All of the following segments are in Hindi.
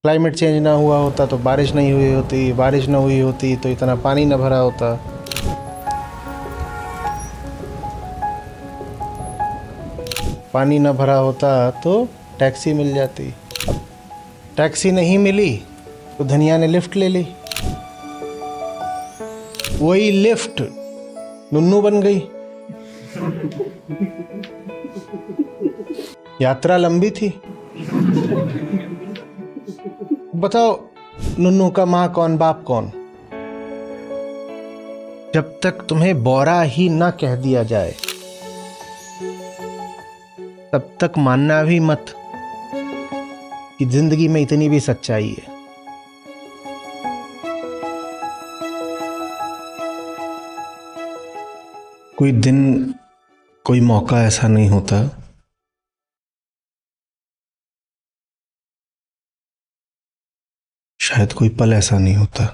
क्लाइमेट चेंज ना हुआ होता तो बारिश नहीं हुई होती, बारिश ना हुई होती तो इतना पानी ना भरा होता। पानी ना भरा होता तो टैक्सी मिल जाती। टैक्सी नहीं मिली तो धनिया ने लिफ्ट ले ली। वही लिफ्ट नुन्नू बन गई। यात्रा लंबी थी। बताओ, नुन्नू का माँ कौन बाप कौन? जब तक तुम्हें बौरा ही ना कह दिया जाए तब तक मानना भी मत कि जिंदगी में इतनी भी सच्चाई है। कोई दिन, कोई मौका ऐसा नहीं होता शायद कोई पल ऐसा नहीं होता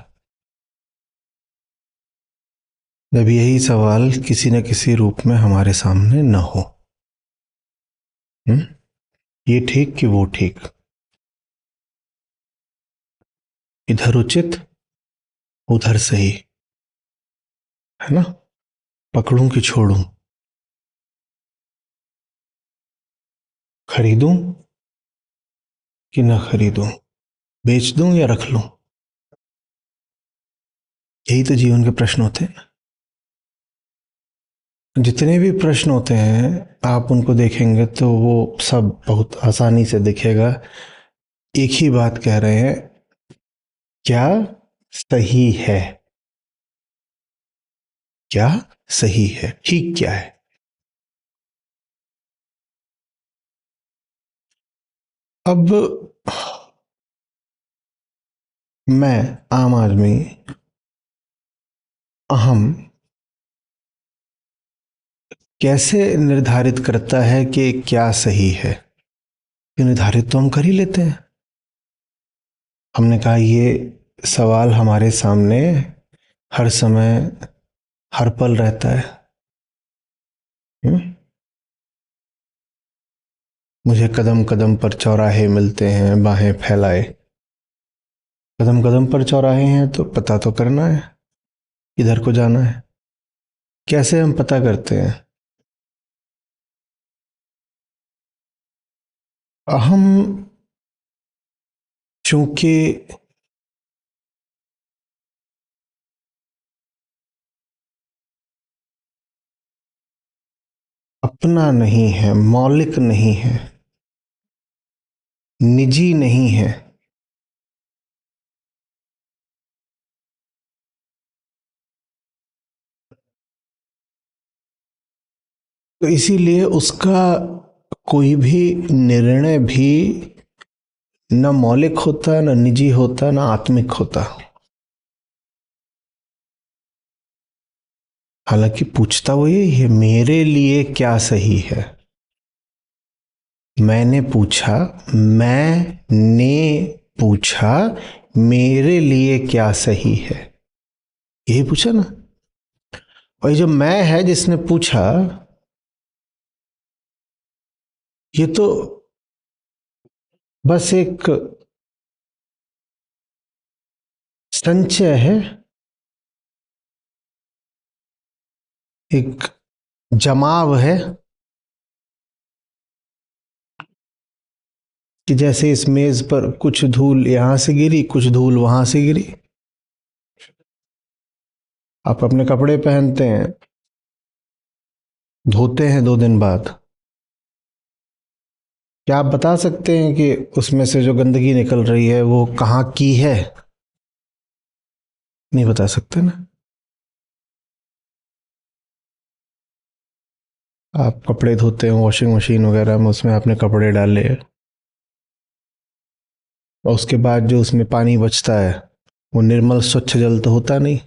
जब यही सवाल किसी न किसी रूप में हमारे सामने न हो। ये ठीक कि वो ठीक, इधर उचित उधर सही, है ना? पकड़ूं कि छोड़ूं, खरीदूं कि ना खरीदूं, बेच दूं या रख लूं? यही तो जीवन के प्रश्न होते हैं। जितने भी प्रश्न होते हैं आप उनको देखेंगे तो वो सब बहुत आसानी से दिखेगा। एक ही बात कह रहे हैं, क्या सही है, क्या सही है, ठीक क्या है। अब मैं आम आदमी, हम कैसे निर्धारित करता है कि क्या सही है? ये निर्धारित तो हम कर ही लेते हैं। हमने कहा ये सवाल हमारे सामने हर समय हर पल रहता है। मुझे कदम कदम पर चौराहे मिलते हैं बाहें फैलाए। कदम कदम पर चौराहे हैं तो पता तो करना है किधर को जाना है। कैसे हम पता करते हैं? हम चूंकि अपना नहीं है, मौलिक नहीं है, निजी नहीं है, तो इसीलिए उसका कोई भी निर्णय भी न मौलिक होता, न निजी होता, न आत्मिक होता। हालांकि पूछता वो यही है, मेरे लिए क्या सही है। मैंने पूछा, मैंने पूछा मेरे लिए क्या सही है, यही पूछा ना। और ये जो मैं है जिसने पूछा, ये तो बस एक संचय है, एक जमाव है कि जैसे इस मेज पर कुछ धूल यहां से गिरी, कुछ धूल वहां से गिरी। आप अपने कपड़े पहनते हैं, धोते हैं 2 दिन बाद, क्या आप बता सकते हैं कि उसमें से जो गंदगी निकल रही है वो कहाँ की है? नहीं बता सकते ना। आप कपड़े धोते हैं वॉशिंग मशीन वगैरह में, उसमें आपने कपड़े डाले और उसके बाद जो उसमें पानी बचता है वो निर्मल स्वच्छ जल तो होता नहीं।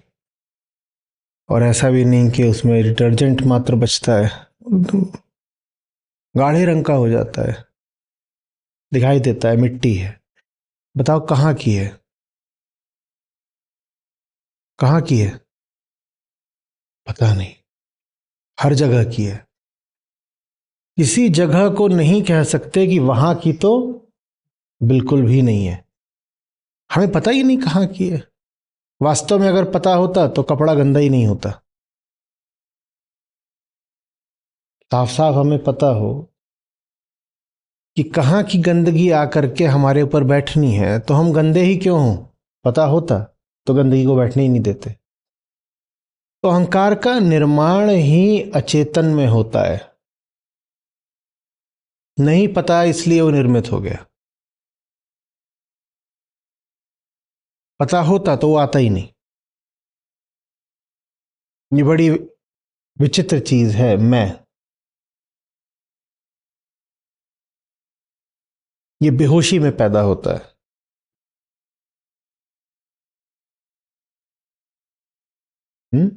और ऐसा भी नहीं कि उसमें डिटर्जेंट मात्र बचता है, गाढ़े रंग का हो जाता है, दिखाई देता है मिट्टी है। बताओ कहाँ की है, कहाँ की है? पता नहीं, हर जगह की है। किसी जगह को नहीं कह सकते कि वहां की तो बिल्कुल भी नहीं है। हमें पता ही नहीं कहाँ की है। वास्तव में अगर पता होता तो कपड़ा गंदा ही नहीं होता। साफ साफ हमें पता हो कि कहाँ की गंदगी आकर के हमारे ऊपर बैठनी है, तो हम गंदे ही क्यों हों? पता होता तो गंदगी को बैठने ही नहीं देते। तो अहंकार का निर्माण ही अचेतन में होता है, नहीं पता इसलिए वो निर्मित हो गया। पता होता तो वो आता ही नहीं। ये बड़ी विचित्र चीज है। मैं ये बेहोशी में पैदा होता है। हुँ?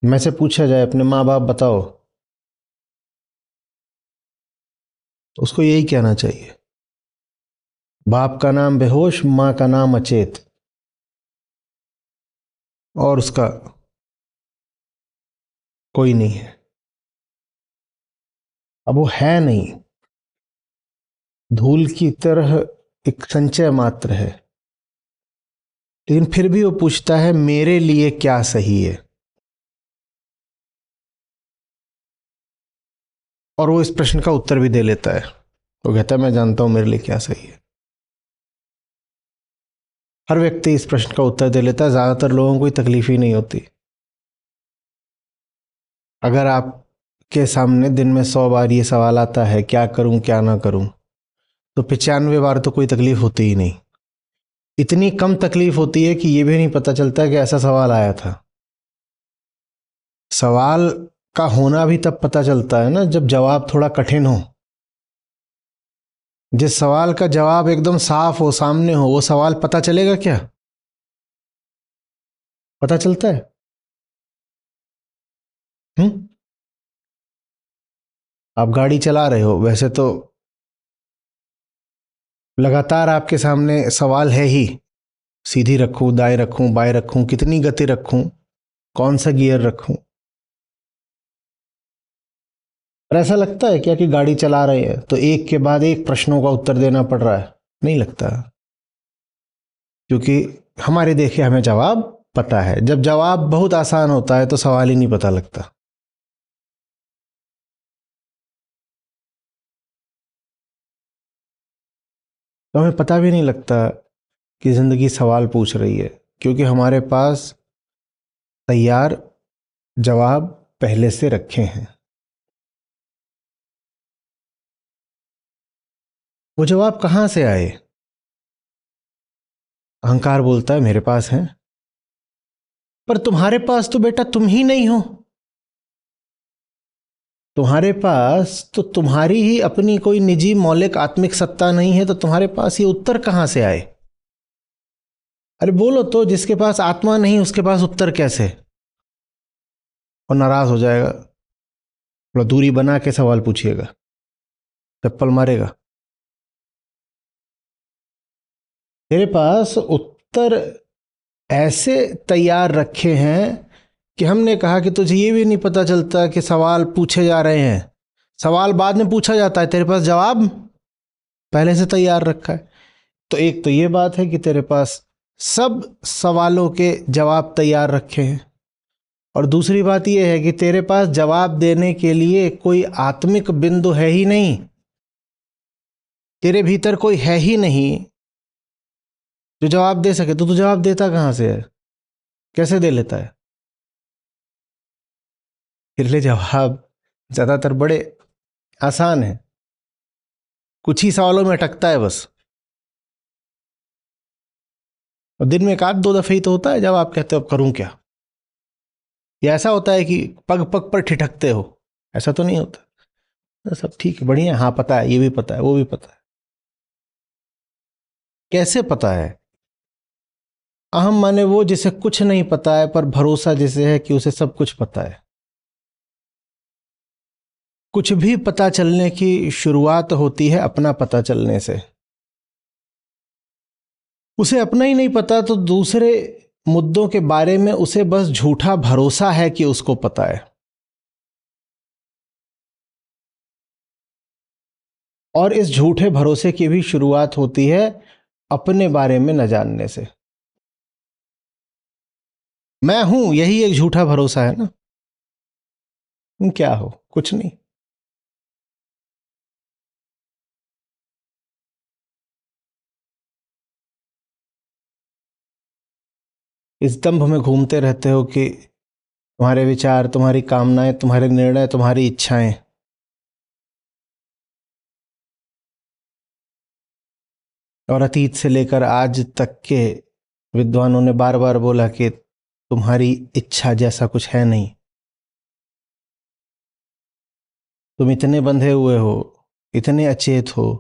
मैं से पूछा जाए अपने माँ बाप बताओ, तो उसको यही कहना चाहिए। बाप का नाम बेहोश, माँ का नाम अचेत, और उसका कोई नहीं है। अब वो है नहीं, धूल की तरह एक संचय मात्र है। लेकिन फिर भी वो पूछता है मेरे लिए क्या सही है, और वो इस प्रश्न का उत्तर भी दे लेता है। वो कहता है मैं जानता हूं मेरे लिए क्या सही है। हर व्यक्ति इस प्रश्न का उत्तर दे लेता है। ज्यादातर लोगों को कोई तकलीफ ही नहीं होती। अगर आपके सामने दिन में 100 बार ये सवाल आता है क्या करूं क्या ना करूं, तो 95 बार तो कोई तकलीफ होती ही नहीं। इतनी कम तकलीफ होती है कि ये भी नहीं पता चलता कि ऐसा सवाल आया था। सवाल का होना भी तब पता चलता है ना, जब जवाब थोड़ा कठिन हो। जिस सवाल का जवाब एकदम साफ हो, सामने हो, वो सवाल पता चलेगा क्या? पता चलता है? हम्म। आप गाड़ी चला रहे हो, वैसे तो लगातार आपके सामने सवाल है ही, सीधी रखूं, दाएं रखूं, बाएं रखूं, कितनी गति रखूं, कौन सा गियर रखूं। और ऐसा लगता है क्या कि गाड़ी चला रहे हैं तो एक के बाद एक प्रश्नों का उत्तर देना पड़ रहा है? नहीं लगता, क्योंकि हमारे देखे हमें जवाब पता है। जब जवाब बहुत आसान होता है तो सवाल ही नहीं पता लगता। तो हमें पता भी नहीं लगता कि जिंदगी सवाल पूछ रही है, क्योंकि हमारे पास तैयार जवाब पहले से रखे हैं। वो जवाब कहां से आए? अहंकार बोलता है मेरे पास है। पर तुम्हारे पास तो बेटा तुम ही नहीं हो। तुम्हारे पास तो तुम्हारी ही अपनी कोई निजी मौलिक आत्मिक सत्ता नहीं है, तो तुम्हारे पास ये उत्तर कहां से आए? अरे बोलो तो, जिसके पास आत्मा नहीं उसके पास उत्तर कैसे? और नाराज हो जाएगा। थोड़ा दूरी बना के सवाल पूछिएगा, चप्पल मारेगा। तेरे पास उत्तर ऐसे तैयार रखे हैं कि हमने कहा कि तुझे ये भी नहीं पता चलता कि सवाल पूछे जा रहे हैं। सवाल बाद में पूछा जाता है, तेरे पास जवाब पहले से तैयार रखा है। तो एक तो ये बात है कि तेरे पास सब सवालों के जवाब तैयार रखे हैं, और दूसरी बात यह है कि तेरे पास जवाब देने के लिए कोई आत्मिक बिंदु है ही नहीं। तेरे भीतर कोई है ही नहीं जो जवाब दे सके। तो तू जवाब देता कहां से है? कैसे दे लेता है? फिर ले जवाब ज्यादातर बड़े आसान है, कुछ ही सवालों में अटकता है बस। और दिन में एक आध दो दफे ही तो होता है जब आप कहते हो अब करूं क्या। या ऐसा होता है कि पग पग पर ठिठकते हो? ऐसा तो नहीं होता। सब ठीक है, बढ़िया, हाँ पता है, ये भी पता है, वो भी पता है। कैसे पता है? अहम माने वो जिसे कुछ नहीं पता है, पर भरोसा जिसे है कि उसे सब कुछ पता है। कुछ भी पता चलने की शुरुआत होती है अपना पता चलने से। उसे अपना ही नहीं पता तो दूसरे मुद्दों के बारे में उसे बस झूठा भरोसा है कि उसको पता है। और इस झूठे भरोसे की भी शुरुआत होती है अपने बारे में न जानने से। मैं हूं, यही एक झूठा भरोसा है ना। तुम क्या हो? कुछ नहीं। इस दंभ में घूमते रहते हो कि तुम्हारे विचार, तुम्हारी कामनाएं, तुम्हारे निर्णय, तुम्हारी इच्छाएं, और अतीत से लेकर आज तक के विद्वानों ने बार बार बोला कि तुम्हारी इच्छा जैसा कुछ है नहीं। तुम इतने बंधे हुए हो, इतने अचेत हो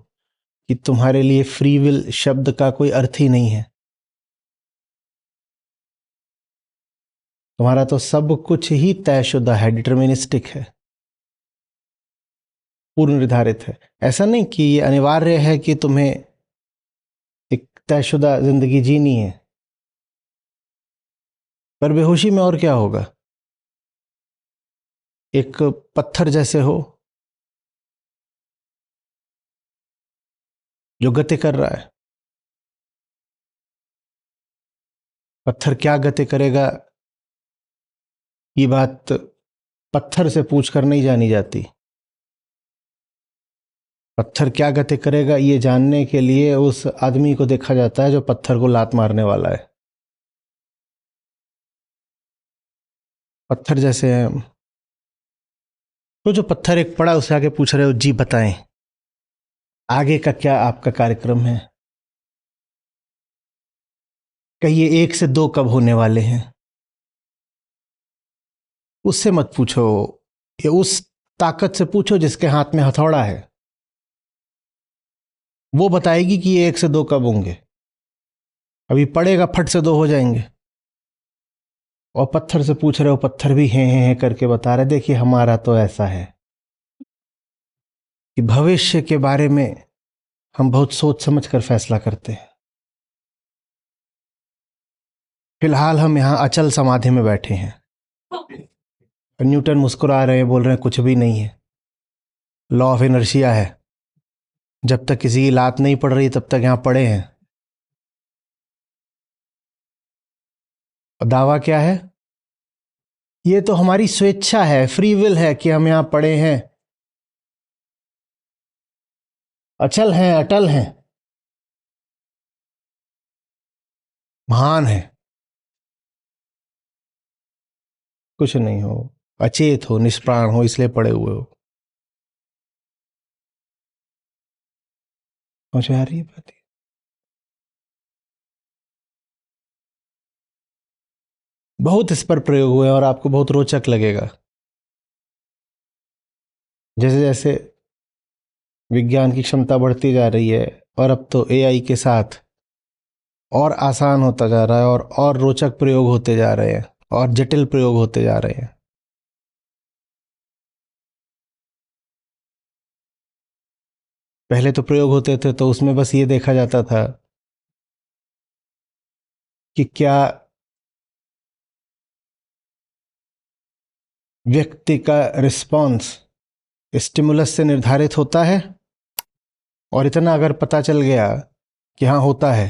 कि तुम्हारे लिए फ्री विल शब्द का कोई अर्थ ही नहीं है। तुम्हारा तो सब कुछ ही तयशुदा है, डिटर्मिनिस्टिक है, पूर्व निर्धारित है। ऐसा नहीं कि ये अनिवार्य है कि तुम्हें एक तयशुदा जिंदगी जीनी है। पर बेहोशी में और क्या होगा? एक पत्थर जैसे हो जो गति कर रहा है। पत्थर क्या गति करेगा, ये बात पत्थर से पूछकर नहीं जानी जाती। पत्थर क्या गति करेगा ये जानने के लिए उस आदमी को देखा जाता है जो पत्थर को लात मारने वाला है। पत्थर जैसे हैं हम। तो जो पत्थर एक पड़ा, उसे आगे पूछ रहे हो, जी बताएं आगे का क्या आपका कार्यक्रम है? कहिए 1 से 2 कब होने वाले हैं? उससे मत पूछो, ये उस ताकत से पूछो जिसके हाथ में हथौड़ा है। वो बताएगी कि ये 1 से 2 कब होंगे। अभी पड़ेगा, फट से 2 हो जाएंगे। और पत्थर से पूछ रहे हो, पत्थर भी हैं करके बता रहे, देखिए हमारा तो ऐसा है कि भविष्य के बारे में हम बहुत सोच समझ कर फैसला करते हैं। फिलहाल हम यहाँ अचल समाधि में बैठे हैं। न्यूटन मुस्कुरा रहे हैं, बोल रहे हैं कुछ भी नहीं है, लॉ ऑफ इनर्शिया है। जब तक किसी की लात नहीं पड़ रही तब तक यहाँ पड़े हैं। और दावा क्या है? ये तो हमारी स्वेच्छा है, फ्री विल है कि हम यहाँ पड़े हैं, अचल हैं, अटल हैं, महान है। कुछ नहीं हो, अचेत हो, निष्प्राण हो, इसलिए पड़े हुए हो। समझ में आ रही है बात? बहुत इस पर प्रयोग हुए और आपको बहुत रोचक लगेगा। जैसे जैसे विज्ञान की क्षमता बढ़ती जा रही है और अब तो एआई के साथ और आसान होता जा रहा है, और रोचक प्रयोग होते जा रहे हैं, और जटिल प्रयोग होते जा रहे हैं। पहले तो प्रयोग होते थे तो उसमें बस ये देखा जाता था कि क्या व्यक्ति का रिस्पॉन्स स्टिमुलस से निर्धारित होता है, और इतना अगर पता चल गया कि हाँ होता है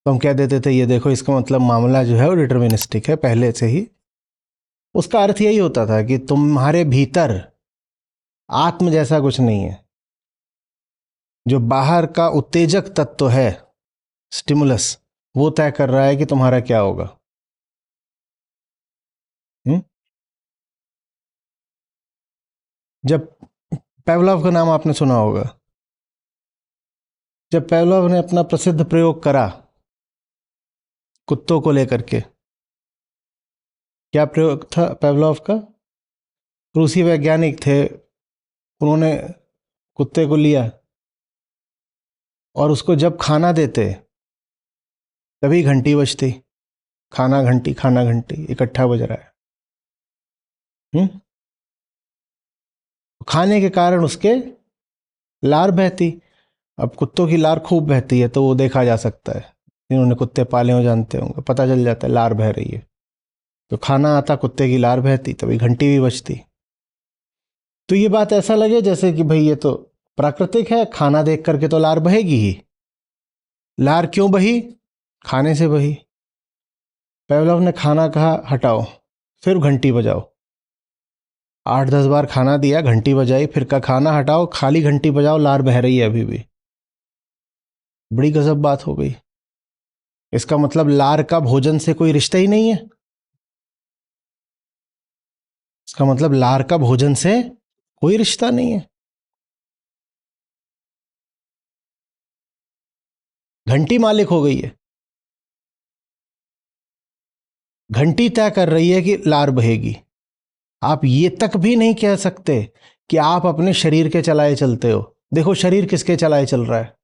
तो हम कह देते थे ये देखो, इसका मतलब मामला जो है वो डिटर्मिनिस्टिक है पहले से ही। उसका अर्थ यही होता था कि तुम्हारे भीतर आत्म जैसा कुछ नहीं है। जो बाहर का उत्तेजक तत्व है, स्टिमुलस, वो तय कर रहा है कि तुम्हारा क्या होगा। हुँ? जब पेवलोव का नाम आपने सुना होगा। जब पेवलोव ने अपना प्रसिद्ध प्रयोग करा कुत्तों को लेकर के, क्या प्रयोग था पेवलोव का? रूसी वैज्ञानिक थे, उन्होंने कुत्ते को लिया और उसको जब खाना देते तभी घंटी बजती, खाना घंटी, खाना घंटी, इकट्ठा बज रहा है। खाने के कारण उसके लार बहती। अब कुत्तों की लार खूब बहती है तो वो देखा जा सकता है, जिन्होंने कुत्ते पाले हो जानते होंगे, पता चल जाता है लार बह रही है। तो खाना आता, कुत्ते की लार बहती, तभी घंटी भी बजती। तो ये बात ऐसा लगे जैसे कि भाई ये तो प्राकृतिक है, खाना देख करके तो लार बहेगी ही। लार क्यों बही? खाने से बही। पेवलोव ने खाना कहा हटाओ, फिर घंटी बजाओ। 8-10 बार खाना दिया, घंटी बजाई, फिर कहा खाना हटाओ, खाली घंटी बजाओ, लार बह रही है अभी भी। बड़ी गजब बात हो गई। इसका मतलब लार का भोजन से कोई रिश्ता ही नहीं है। इसका मतलब लार का भोजन से कोई रिश्ता नहीं है। घंटी मालिक हो गई है। घंटी तय कर रही है कि लार बहेगी। आप ये तक भी नहीं कह सकते कि आप अपने शरीर के चलाए चलते हो। देखो शरीर किसके चलाए चल रहा है?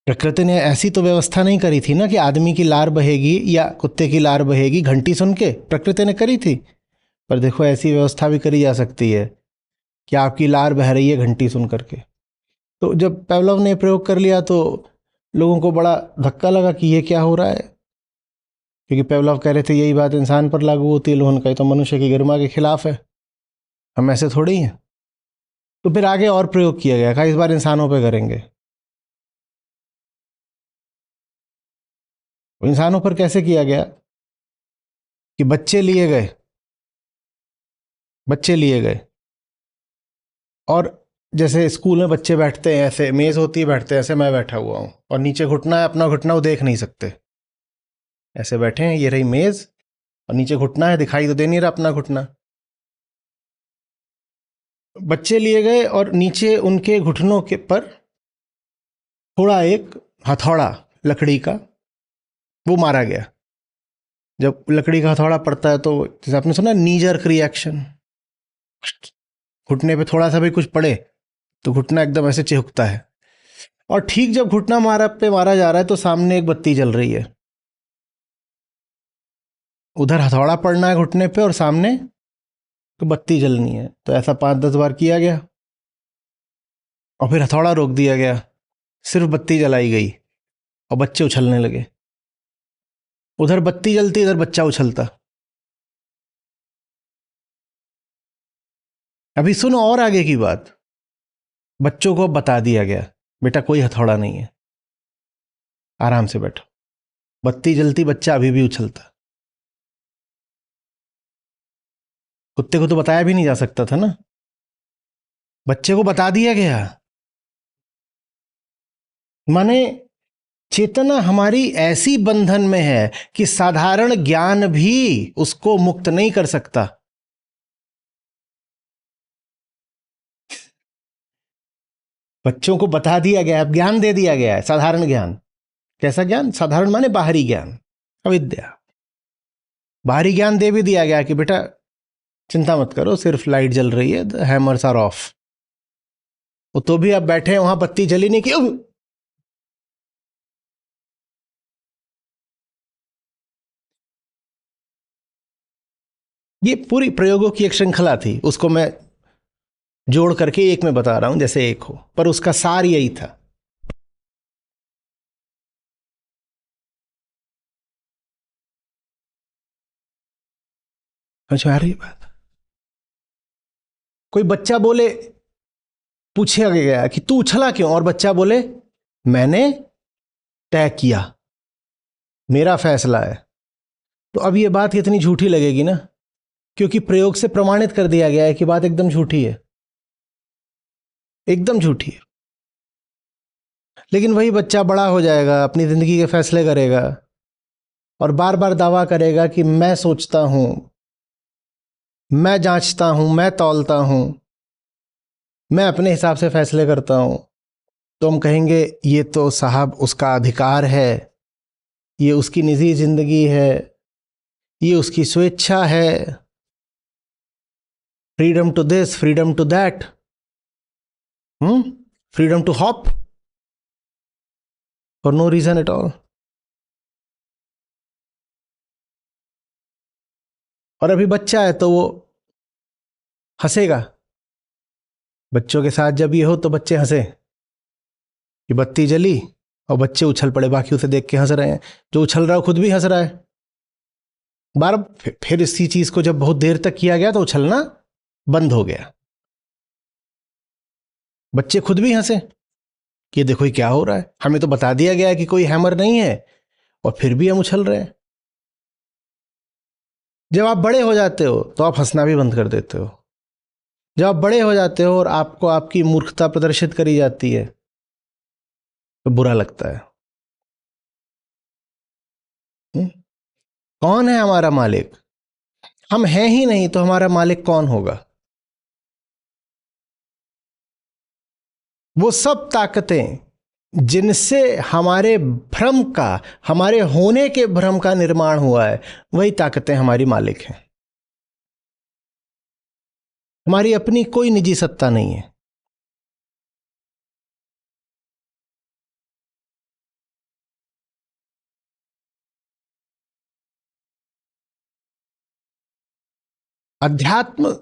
प्रकृति ने ऐसी तो व्यवस्था नहीं करी थी ना कि आदमी की लार बहेगी या कुत्ते की लार बहेगी घंटी सुन के। प्रकृति ने करी थी, पर देखो ऐसी व्यवस्था भी करी जा सकती है कि आपकी लार बह रही है घंटी सुन करके। तो जब पेवलोव ने प्रयोग कर लिया तो लोगों को बड़ा धक्का लगा कि ये क्या हो रहा है, क्योंकि पेवलोव कह रहे थे यही बात इंसान पर लागू होती है। लोगों का तो मनुष्य की गरिमा के खिलाफ है, हम ऐसे थोड़ी हैं। तो फिर आगे और प्रयोग किया गया, कहा इस बार इंसानों पे करेंगे। इंसानों पर कैसे किया गया कि बच्चे लिए गए। बच्चे लिए गए और जैसे स्कूल में बच्चे बैठते हैं, ऐसे मेज होती है, बैठते हैं ऐसे, मैं बैठा हुआ हूं और नीचे घुटना है, अपना घुटना वो देख नहीं सकते, ऐसे बैठे हैं, ये रही मेज और नीचे घुटना है, दिखाई तो दे नहीं रहा अपना घुटना। बच्चे लिए गए और नीचे उनके घुटनों के पर थोड़ा एक हथौड़ा लकड़ी का वो मारा गया। जब लकड़ी का हथौड़ा पड़ता है तो जैसे आपने सुना नी जर्क रिएक्शन, घुटने पे थोड़ा सा भी कुछ पड़े तो घुटना एकदम ऐसे चिहुकता है। और ठीक जब घुटना मारा जा रहा है तो सामने एक बत्ती जल रही है। उधर हथौड़ा पड़ना है घुटने पे और सामने तो बत्ती जलनी है। तो ऐसा 5-10 बार किया गया और फिर हथौड़ा रोक दिया गया, सिर्फ बत्ती जलाई गई और बच्चे उछलने लगे। उधर बत्ती जलती, इधर बच्चा उछलता। अभी सुनो और आगे की बात। बच्चों को बता दिया गया बेटा कोई हथौड़ा नहीं है, आराम से बैठो। बत्ती जलती, बच्चा अभी भी उछलता। कुत्ते को तो बताया भी नहीं जा सकता था ना, बच्चे को बता दिया गया। माने चेतना हमारी ऐसी बंधन में है कि साधारण ज्ञान भी उसको मुक्त नहीं कर सकता। बच्चों को बता दिया गया है, ज्ञान दे दिया गया है, साधारण ज्ञान। कैसा ज्ञान? साधारण माने बाहरी ज्ञान, अविद्या। बाहरी ज्ञान दे भी दिया गया कि बेटा चिंता मत करो, सिर्फ लाइट जल रही है, द हैमर्स आर ऑफ। तो भी आप बैठे हैं वहां, बत्ती जली नहीं, क्यों? ये पूरी प्रयोगों की एक श्रृंखला थी, उसको मैं जोड़ करके एक में बता रहा हूं जैसे एक हो, पर उसका सार यही था। समझ में आ रही है बात? कोई बच्चा बोले, पूछा गया कि तू उछला क्यों, और बच्चा बोले मैंने तय किया, मेरा फैसला है। तो अब ये बात कितनी झूठी लगेगी ना, क्योंकि प्रयोग से प्रमाणित कर दिया गया है कि बात एकदम झूठी है, एकदम झूठी है। लेकिन वही बच्चा बड़ा हो जाएगा, अपनी जिंदगी के फैसले करेगा और बार बार दावा करेगा कि मैं सोचता हूं, मैं जांचता हूं, मैं तौलता हूं, मैं अपने हिसाब से फैसले करता हूं। तो हम कहेंगे ये तो साहब उसका अधिकार है, ये उसकी निजी जिंदगी है, ये उसकी स्वेच्छा है, freedom to this, freedom to that, freedom to hop for no reason at all. और अभी बच्चा है तो वो हंसेगा। बच्चों के साथ जब ये हो तो बच्चे हंसे कि बत्ती जली और बच्चे उछल पड़े, बाकी उसे देख के हंस रहे हैं। जो उछल रहा है खुद भी हंस रहा है। बार फिर इसी चीज को जब बहुत देर तक किया गया तो उछलना बंद हो गया। बच्चे खुद भी हंसे कि देखो ये क्या हो रहा है, हमें तो बता दिया गया है कि कोई हैमर नहीं है और फिर भी हम उछल रहे हैं। जब आप बड़े हो जाते हो तो आप हंसना भी बंद कर देते हो। जब आप बड़े हो जाते हो और आपको आपकी मूर्खता प्रदर्शित करी जाती है तो बुरा लगता है। हुँ? कौन है हमारा मालिक? हम हैं ही नहीं तो हमारा मालिक कौन होगा? वो सब ताकतें जिनसे हमारे भ्रम का, हमारे होने के भ्रम का निर्माण हुआ है, वही ताकतें हमारी मालिक हैं। हमारी अपनी कोई निजी सत्ता नहीं है। अध्यात्म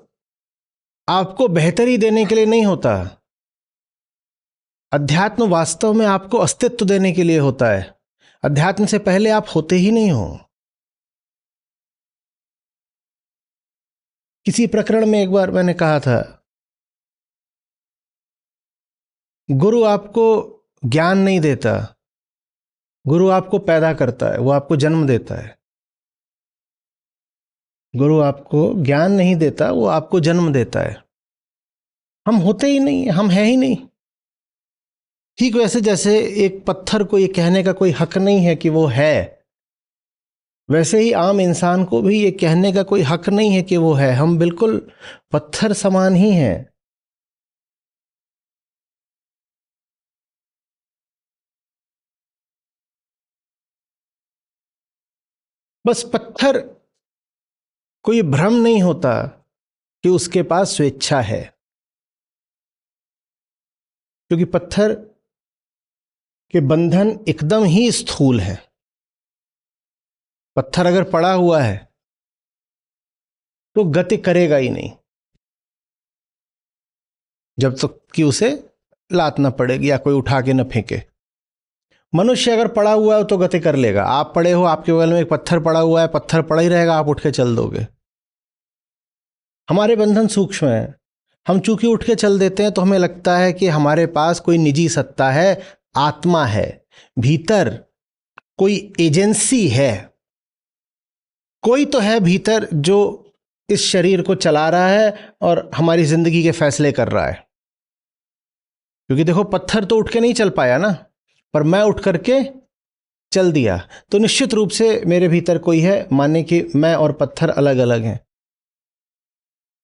आपको बेहतरी देने के लिए नहीं होता। अध्यात्म वास्तव में आपको अस्तित्व देने के लिए होता है। अध्यात्म से पहले आप होते ही नहीं हो। किसी प्रकरण में एक बार मैंने कहा था, गुरु आपको ज्ञान नहीं देता, गुरु आपको पैदा करता है, वो आपको जन्म देता है। गुरु आपको ज्ञान नहीं देता, वो आपको जन्म देता है। हम होते ही नहीं, हम हैं ही नहीं। ठीक वैसे जैसे एक पत्थर को ये कहने का कोई हक नहीं है कि वो है, वैसे ही आम इंसान को भी ये कहने का कोई हक नहीं है कि वो है। हम बिल्कुल पत्थर समान ही हैं। बस पत्थर को ये भ्रम नहीं होता कि उसके पास स्वेच्छा है, क्योंकि पत्थर के बंधन एकदम ही स्थूल हैं। पत्थर अगर पड़ा हुआ है तो गति करेगा ही नहीं जब तक कि उसे लात न पड़ेगी या कोई उठा के न फेंके। मनुष्य अगर पड़ा हुआ है तो गति कर लेगा। आप पड़े हो, आपके बगल में एक पत्थर पड़ा हुआ है, पत्थर पड़ा ही रहेगा, आप उठ के चल दोगे। हमारे बंधन सूक्ष्म है। हम चूंकि उठ के चल देते हैं तो हमें लगता है कि हमारे पास कोई निजी सत्ता है, आत्मा है, भीतर कोई एजेंसी है, कोई तो है भीतर जो इस शरीर को चला रहा है और हमारी जिंदगी के फैसले कर रहा है। क्योंकि देखो, पत्थर तो उठ के नहीं चल पाया ना, पर मैं उठ करके चल दिया, तो निश्चित रूप से मेरे भीतर कोई है। माने कि मैं और पत्थर अलग अलग हैं।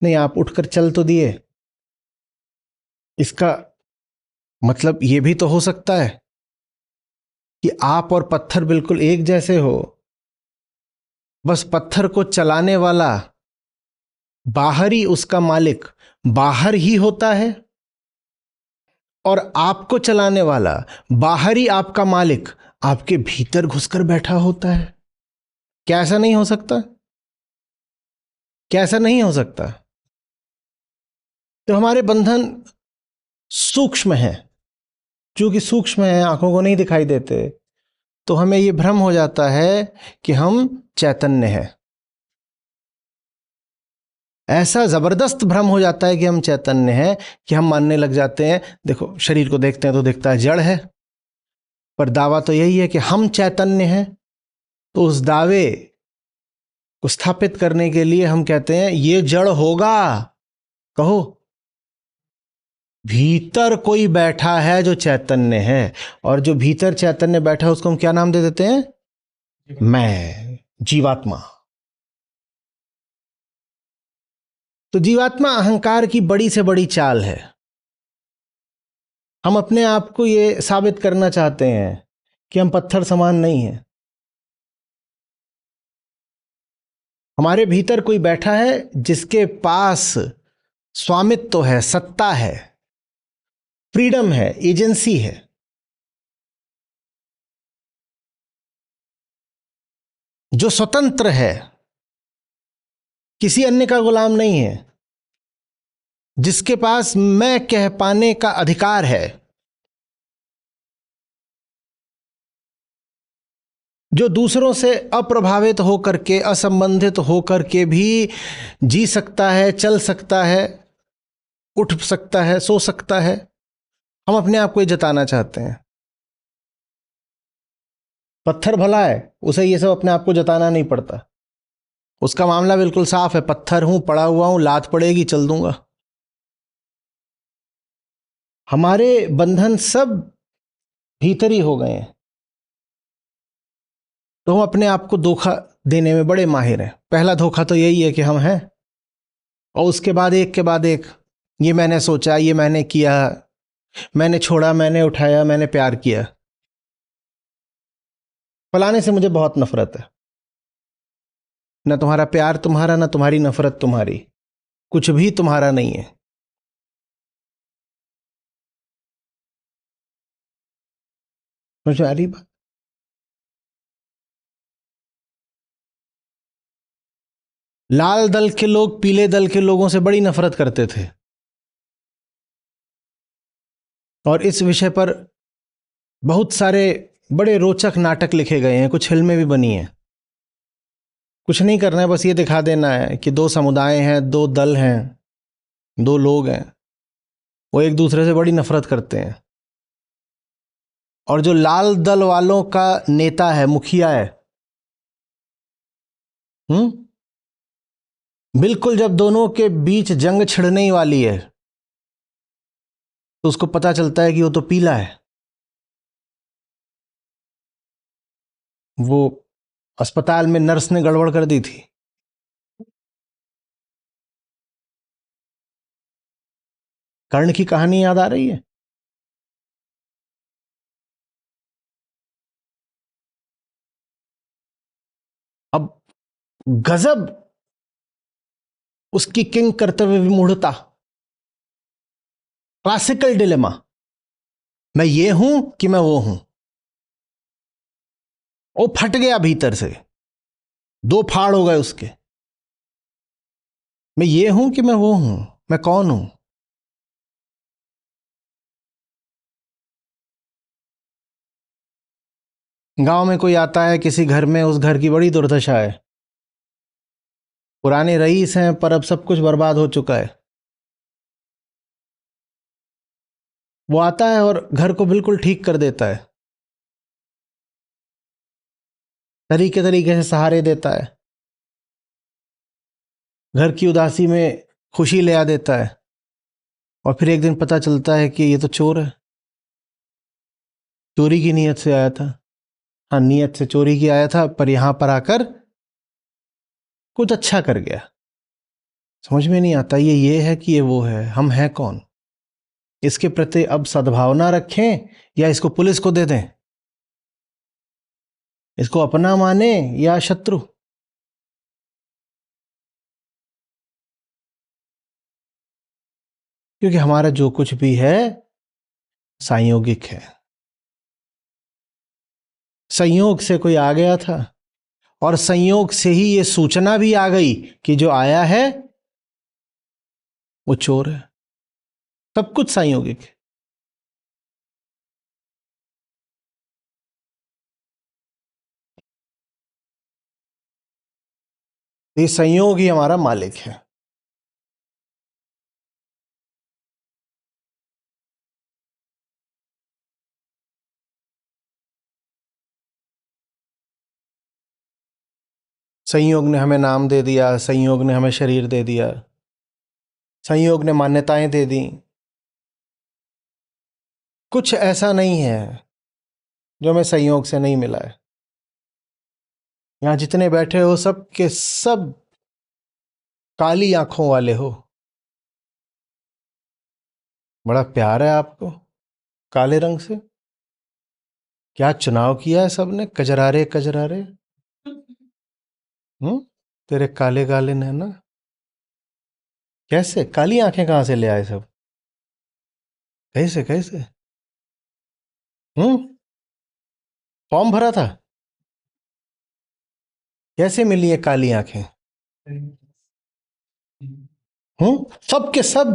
नहीं, आप उठकर चल तो दिए, इसका मतलब ये भी तो हो सकता है कि आप और पत्थर बिल्कुल एक जैसे हो। बस पत्थर को चलाने वाला बाहरी, उसका मालिक बाहर ही होता है, और आपको चलाने वाला बाहरी, आपका मालिक आपके भीतर घुसकर बैठा होता है। क्या ऐसा नहीं हो सकता? क्या ऐसा नहीं हो सकता? तो हमारे बंधन सूक्ष्म हैं। चूंकि सूक्ष्म हैं, आंखों को नहीं दिखाई देते, तो हमें यह भ्रम हो जाता है कि हम चैतन्य हैं। ऐसा जबरदस्त भ्रम हो जाता है कि हम चैतन्य हैं कि हम मानने लग जाते हैं, देखो शरीर को देखते हैं तो दिखता है जड़ है, पर दावा तो यही है कि हम चैतन्य हैं। तो उस दावे को स्थापित करने के लिए हम कहते हैं ये जड़ होगा। कहो, भीतर कोई बैठा है जो चैतन्य है, और जो भीतर चैतन्य बैठा है उसको हम क्या नाम दे देते हैं? मैं, जीवात्मा। तो जीवात्मा अहंकार की बड़ी से बड़ी चाल है। हम अपने आप को ये साबित करना चाहते हैं कि हम पत्थर समान नहीं हैं। हमारे भीतर कोई बैठा है जिसके पास स्वामित्व है, सत्ता है, फ्रीडम है, एजेंसी है। जो स्वतंत्र है, किसी अन्य का गुलाम नहीं है, जिसके पास मैं कह पाने का अधिकार है, जो दूसरों से अप्रभावित होकर के, असंबंधित होकर के भी जी सकता है, चल सकता है, उठ सकता है, सो सकता है। हम अपने आप को ये जताना चाहते हैं। पत्थर भला है, उसे ये सब अपने आप को जताना नहीं पड़ता। उसका मामला बिल्कुल साफ है, पत्थर हूं, पड़ा हुआ हूं, लात पड़ेगी चल दूंगा। हमारे बंधन सब भीतर ही हो गए हैं, तो हम अपने आप को धोखा देने में बड़े माहिर हैं। पहला धोखा तो यही है कि हम हैं, और उसके बाद एक के बाद एक, ये मैंने सोचा, ये मैंने किया, मैंने छोड़ा, मैंने उठाया, मैंने प्यार किया, फलाने से मुझे बहुत नफरत है। न तुम्हारा प्यार तुम्हारा, न तुम्हारी नफरत तुम्हारी, कुछ भी तुम्हारा नहीं है। समझ में आ रही बात? लाल दल के लोग पीले दल के लोगों से बड़ी नफरत करते थे, और इस विषय पर बहुत सारे बड़े रोचक नाटक लिखे गए हैं, कुछ फिल्में भी बनी हैं। कुछ नहीं करना है, बस ये दिखा देना है कि दो समुदाय हैं, दो दल हैं, दो लोग हैं, वो एक दूसरे से बड़ी नफरत करते हैं। और जो लाल दल वालों का नेता है, मुखिया है, बिल्कुल जब दोनों के बीच जंग छिड़ने ही वाली है, तो उसको पता चलता है कि वो तो पीला है। वो अस्पताल में नर्स ने गड़बड़ कर दी थी। कर्ण की कहानी याद आ रही है? अब गजब उसकी किंग कर्तव्य विमूढ़ता, क्लासिकल डिलेमा। मैं ये हूं कि मैं वो हूं। वो फट गया भीतर से, दो फाड़ हो गए उसके। मैं ये हूं कि मैं वो हूं, मैं कौन हूं? गांव में कोई आता है किसी घर में, उस घर की बड़ी दुर्दशा है, पुराने रईस हैं पर अब सब कुछ बर्बाद हो चुका है। वो आता है और घर को बिल्कुल ठीक कर देता है, तरीके तरीके से सहारे देता है, घर की उदासी में खुशी ले आ देता है। और फिर एक दिन पता चलता है कि ये तो चोर है, चोरी की नीयत से आया था। हाँ, नीयत से चोरी की आया था, पर यहां पर आकर कुछ अच्छा कर गया। समझ में नहीं आता ये है कि ये वो है। हम हैं कौन? इसके प्रति अब सद्भावना रखें या इसको पुलिस को दे दें? इसको अपना माने या शत्रु? क्योंकि हमारा जो कुछ भी है संयोगिक है। संयोग से कोई आ गया था, और संयोग से ही ये सूचना भी आ गई कि जो आया है वो चोर है। सब कुछ संयोगिक है। ये संयोग ही हमारा मालिक है। संयोग ने हमें नाम दे दिया, संयोग ने हमें शरीर दे दिया, संयोग ने मान्यताएं दे दी। कुछ ऐसा नहीं है जो हमें संयोग से नहीं मिला है। यहां जितने बैठे हो सब के सब काली आंखों वाले हो। बड़ा प्यार है आपको काले रंग से। क्या चुनाव किया है सबने, कजरारे कजरारे। हम्म। तेरे काले काले नैना, कैसे काली आंखें कहां से ले आए सब? कैसे कैसे? हम्म। फॉर्म भरा था? कैसे मिली है काली आंखें? सब के सब,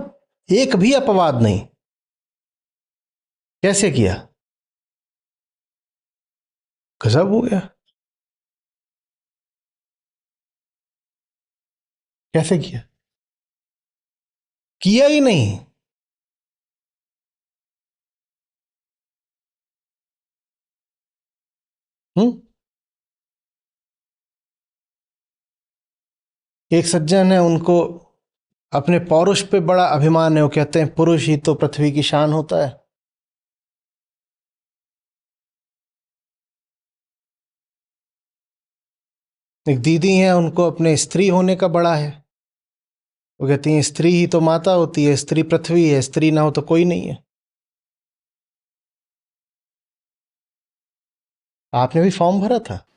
एक भी अपवाद नहीं। कैसे किया? गजब हो गया। कैसे किया? किया ही नहीं। एक सज्जन है, उनको अपने पौरुष पे बड़ा अभिमान है। वो कहते हैं पुरुष ही तो पृथ्वी की शान होता है। एक दीदी हैं, उनको अपने स्त्री होने का बड़ा है। वो कहती हैं स्त्री ही तो माता होती है, स्त्री पृथ्वी है, स्त्री ना हो तो कोई नहीं है। आपने भी फॉर्म भरा था?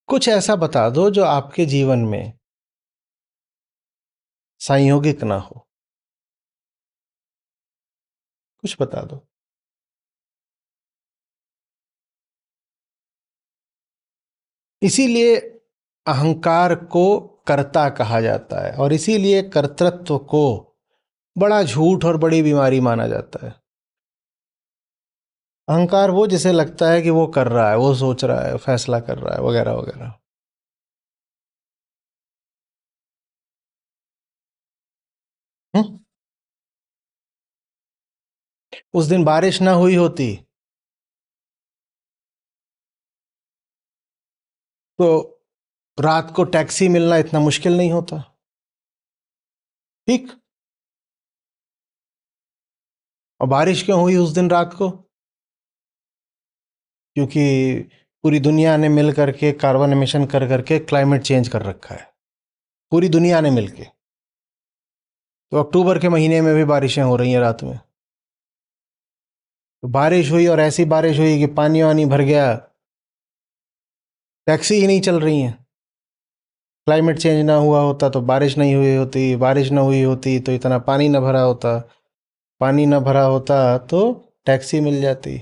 कुछ ऐसा बता दो जो आपके जीवन में संयोगिक ना हो, कुछ बता दो। इसीलिए अहंकार को कर्ता कहा जाता है, और इसीलिए कर्तृत्व को बड़ा झूठ और बड़ी बीमारी माना जाता है। अहंकार वो जिसे लगता है कि वो कर रहा है, वो सोच रहा है, फैसला कर रहा है, वगैरह वगैरह। हम्म? उस दिन बारिश ना हुई होती तो रात को टैक्सी मिलना इतना मुश्किल नहीं होता। ठीक। और बारिश क्यों हुई उस दिन रात को? क्योंकि पूरी दुनिया ने मिल करके कार्बन एमिशन कर करके क्लाइमेट चेंज कर रखा है, पूरी दुनिया ने मिलके। तो अक्टूबर के महीने में भी बारिशें हो रही हैं रात में। तो बारिश हुई, और ऐसी बारिश हुई कि पानी वानी भर गया, टैक्सी ही नहीं चल रही हैं। क्लाइमेट चेंज ना हुआ होता तो बारिश नहीं हुई होती, बारिश ना हुई होती तो इतना पानी ना भरा होता, पानी ना भरा होता तो टैक्सी मिल जाती।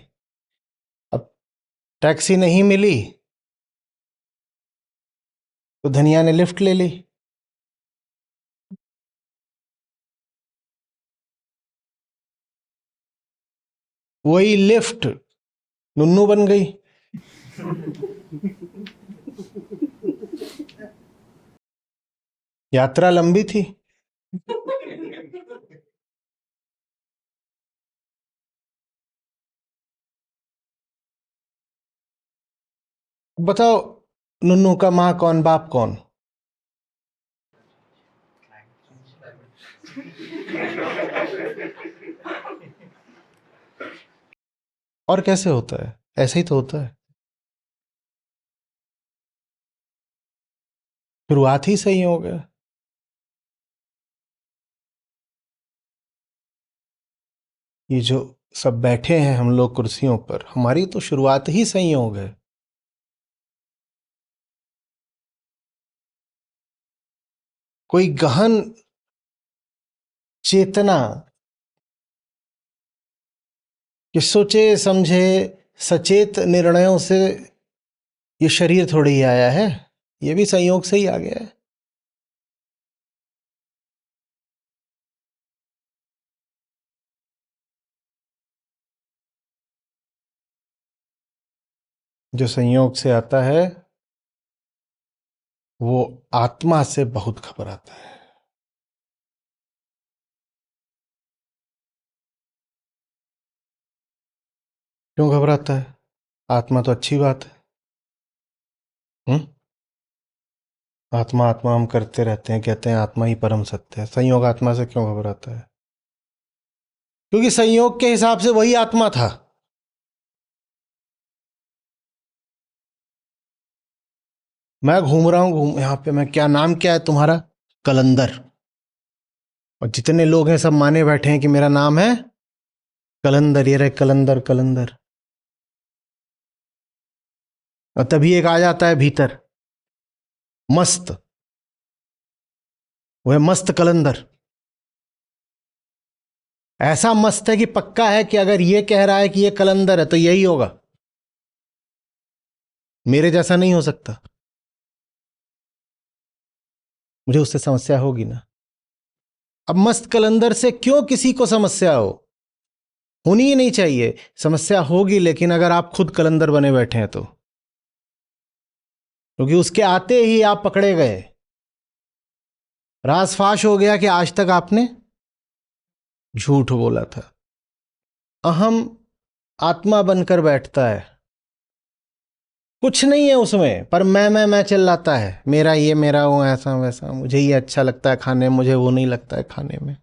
अब टैक्सी नहीं मिली तो धनिया ने लिफ्ट ले ली। वही लिफ्ट नुन्नू बन गई। यात्रा लंबी थी। बताओ, नुन्नू का माँ कौन, बाप कौन? और कैसे होता है? ऐसे ही तो होता है। शुरुआत ही सही हो गया। ये जो सब बैठे हैं हम लोग कुर्सियों पर, हमारी तो शुरुआत ही संयोग है। कोई गहन चेतना कि सोचे समझे सचेत निर्णयों से ये शरीर थोड़ी ही आया है, ये भी संयोग से ही आ गया है। जो संयोग से आता है वो आत्मा से बहुत घबराता है। क्यों घबराता है? आत्मा तो अच्छी बात है। हम्म? आत्मा आत्मा हम करते रहते हैं, कहते हैं आत्मा ही परम सत्य है। संयोग आत्मा से क्यों घबराता है? क्योंकि संयोग के हिसाब से वही आत्मा था। मैं घूम रहा हूं, घूम यहां पे, मैं क्या नाम क्या है तुम्हारा? कलंदर। और जितने लोग हैं सब माने बैठे हैं कि मेरा नाम है कलंदर, ये रहे कलंदर कलंदर। और तभी एक आ जाता है भीतर, मस्त। वह मस्त कलंदर ऐसा मस्त है कि पक्का है कि अगर ये कह रहा है कि ये कलंदर है तो यही होगा, मेरे जैसा नहीं हो सकता। मुझे उससे समस्या होगी ना। अब मस्त कलंदर से क्यों किसी को समस्या हो? होनी ही नहीं चाहिए। समस्या होगी लेकिन अगर आप खुद कलंदर बने बैठे हैं तो, क्योंकि उसके आते ही आप पकड़े गए। राज फाश हो गया कि आज तक आपने झूठ बोला था। अहम आत्मा बनकर बैठता है, कुछ नहीं है उसमें, पर मैं चिल्लाता है, मेरा ये, मेरा वो, ऐसा वैसा, मुझे ये अच्छा लगता है खाने में, मुझे वो नहीं लगता है खाने में।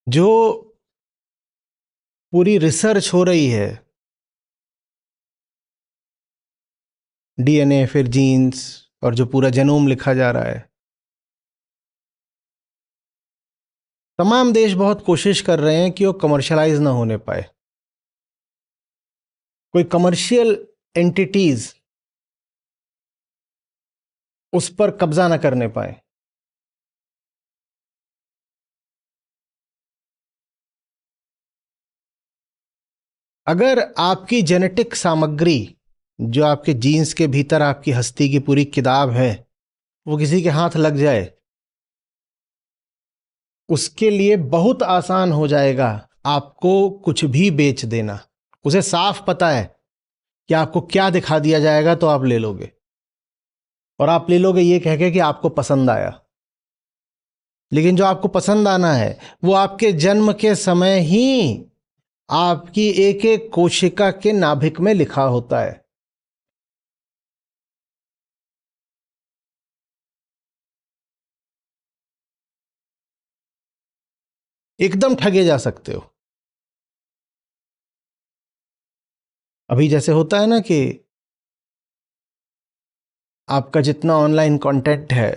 जो पूरी रिसर्च हो रही है, डीएनए, फिर जीन्स, और जो पूरा जेनोम लिखा जा रहा है, तमाम देश बहुत कोशिश कर रहे हैं कि वो कमर्शलाइज ना होने पाए, कोई कमर्शियल एंटिटीज उस पर कब्जा ना करने पाए। अगर आपकी जेनेटिक सामग्री, जो आपके जीन्स के भीतर आपकी हस्ती की पूरी किताब है, वो किसी के हाथ लग जाए, उसके लिए बहुत आसान हो जाएगा आपको कुछ भी बेच देना। उसे साफ पता है कि आपको क्या दिखा दिया जाएगा तो आप ले लोगे, और आप ले लोगे ये कह के कि आपको पसंद आया। लेकिन जो आपको पसंद आना है वो आपके जन्म के समय ही आपकी एक एक कोशिका के नाभिक में लिखा होता है। एकदम ठगे जा सकते हो। अभी जैसे होता है ना कि आपका जितना ऑनलाइन कंटेंट है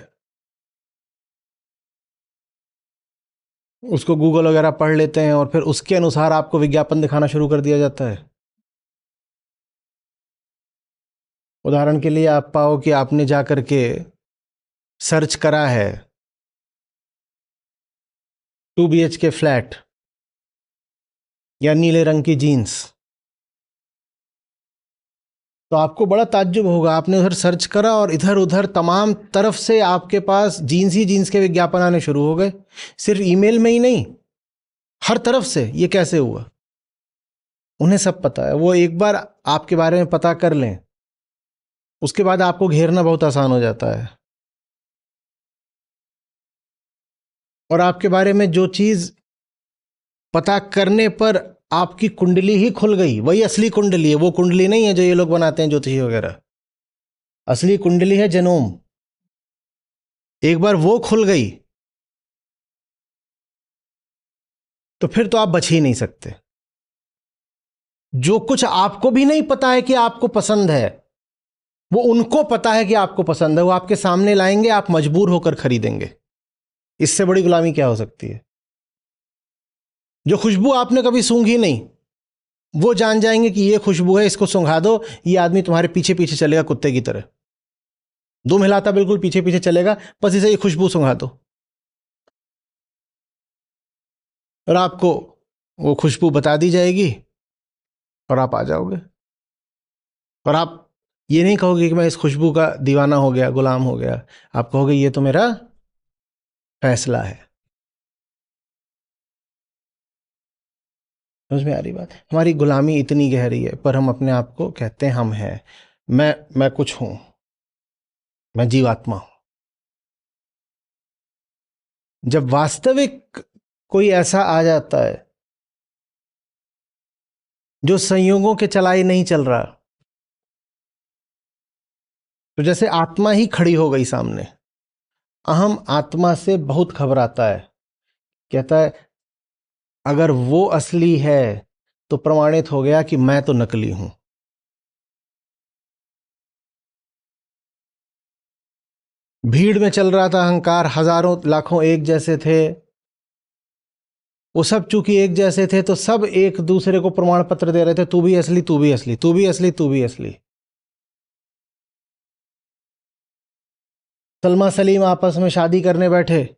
उसको गूगल वगैरह पढ़ लेते हैं, और फिर उसके अनुसार आपको विज्ञापन दिखाना शुरू कर दिया जाता है। उदाहरण के लिए आप पाओ कि आपने जा कर के सर्च करा है 2 BHK फ्लैट या नीले रंग की जीन्स, तो आपको बड़ा ताज्जुब होगा। आपने उधर सर्च करा और इधर उधर तमाम तरफ से आपके पास जीन्स ही जीन्स के विज्ञापन आने शुरू हो गए। सिर्फ ईमेल में ही नहीं, हर तरफ से। ये कैसे हुआ? उन्हें सब पता है। वो एक बार आपके बारे में पता कर लें, उसके बाद आपको घेरना बहुत आसान हो जाता है। और आपके बारे में जो चीज पता करने पर आपकी कुंडली ही खुल गई, वही असली कुंडली है। वो कुंडली नहीं है जो ये लोग बनाते हैं ज्योतिषी वगैरह। असली कुंडली है जेनोम। एक बार वो खुल गई तो फिर तो आप बच ही नहीं सकते। जो कुछ आपको भी नहीं पता है कि आपको पसंद है, वो उनको पता है कि आपको पसंद है। वो आपके सामने लाएंगे, आप मजबूर होकर खरीदेंगे। इससे बड़ी गुलामी क्या हो सकती है? जो खुशबू आपने कभी सूंघी नहीं, वो जान जाएंगे कि ये खुशबू है, इसको सूंघा दो, ये आदमी तुम्हारे पीछे पीछे चलेगा कुत्ते की तरह। दुम हिलाता बिल्कुल पीछे पीछे चलेगा, बस इसे ये खुशबू सूंघा दो, और आपको वो खुशबू बता दी जाएगी और आप आ जाओगे। और आप ये नहीं कहोगे कि मैं इस खुशबू का दीवाना हो गया, गुलाम हो गया। आप कहोगे ये तो मेरा फैसला है। समझ में आ रही बात? हमारी गुलामी इतनी गहरी है, पर हम अपने आप को कहते हैं हम हैं, मैं कुछ हूं, मैं जीवात्मा हूं। जब वास्तविक कोई ऐसा आ जाता है जो संयोगों के चलाई नहीं चल रहा, तो जैसे आत्मा ही खड़ी हो गई सामने। अहम आत्मा से बहुत घबराता है, कहता है अगर वो असली है तो प्रमाणित हो गया कि मैं तो नकली हूं। भीड़ में चल रहा था अहंकार, हजारों लाखों एक जैसे थे, वो सब चूंकि एक जैसे थे तो सब एक दूसरे को प्रमाण पत्र दे रहे थे, तू भी असली, तू भी असली, तू भी असली, तू भी असली। सलमा सलीम आपस में शादी करने बैठे,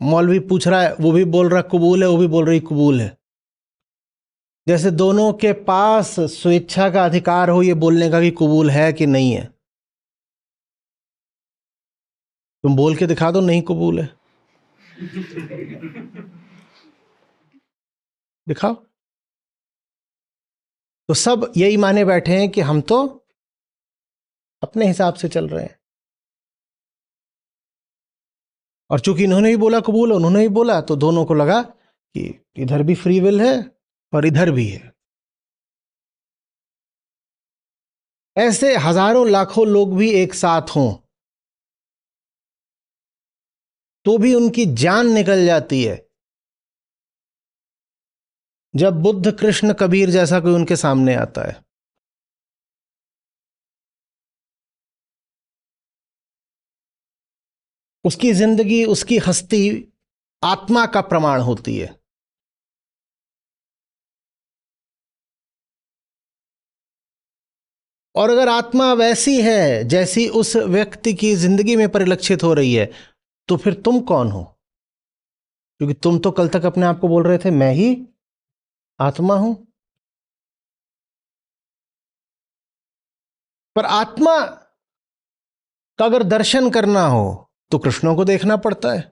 मौलवी पूछ रहा है, वो भी बोल रहा कबूल है, वो भी बोल रही कबूल है। जैसे दोनों के पास स्वेच्छा का अधिकार हो ये बोलने का कि कबूल है कि नहीं है। तुम बोल के दिखा दो नहीं कबूल है, दिखाओ। तो सब यही माने बैठे हैं कि हम तो अपने हिसाब से चल रहे हैं। और चूंकि इन्होंने भी बोला कबूल, उन्होंने भी बोला, तो दोनों को लगा कि इधर भी फ्री विल है और इधर भी है। ऐसे हजारों लाखों लोग भी एक साथ हों तो भी उनकी जान निकल जाती है जब बुद्ध, कृष्ण, कबीर जैसा कोई उनके सामने आता है। उसकी जिंदगी, उसकी हस्ती आत्मा का प्रमाण होती है। और अगर आत्मा वैसी है जैसी उस व्यक्ति की जिंदगी में परिलक्षित हो रही है, तो फिर तुम कौन हो? क्योंकि तुम तो कल तक अपने आप को बोल रहे थे मैं ही आत्मा हूं। पर आत्मा का अगर दर्शन करना हो तो कृष्णों को देखना पड़ता है।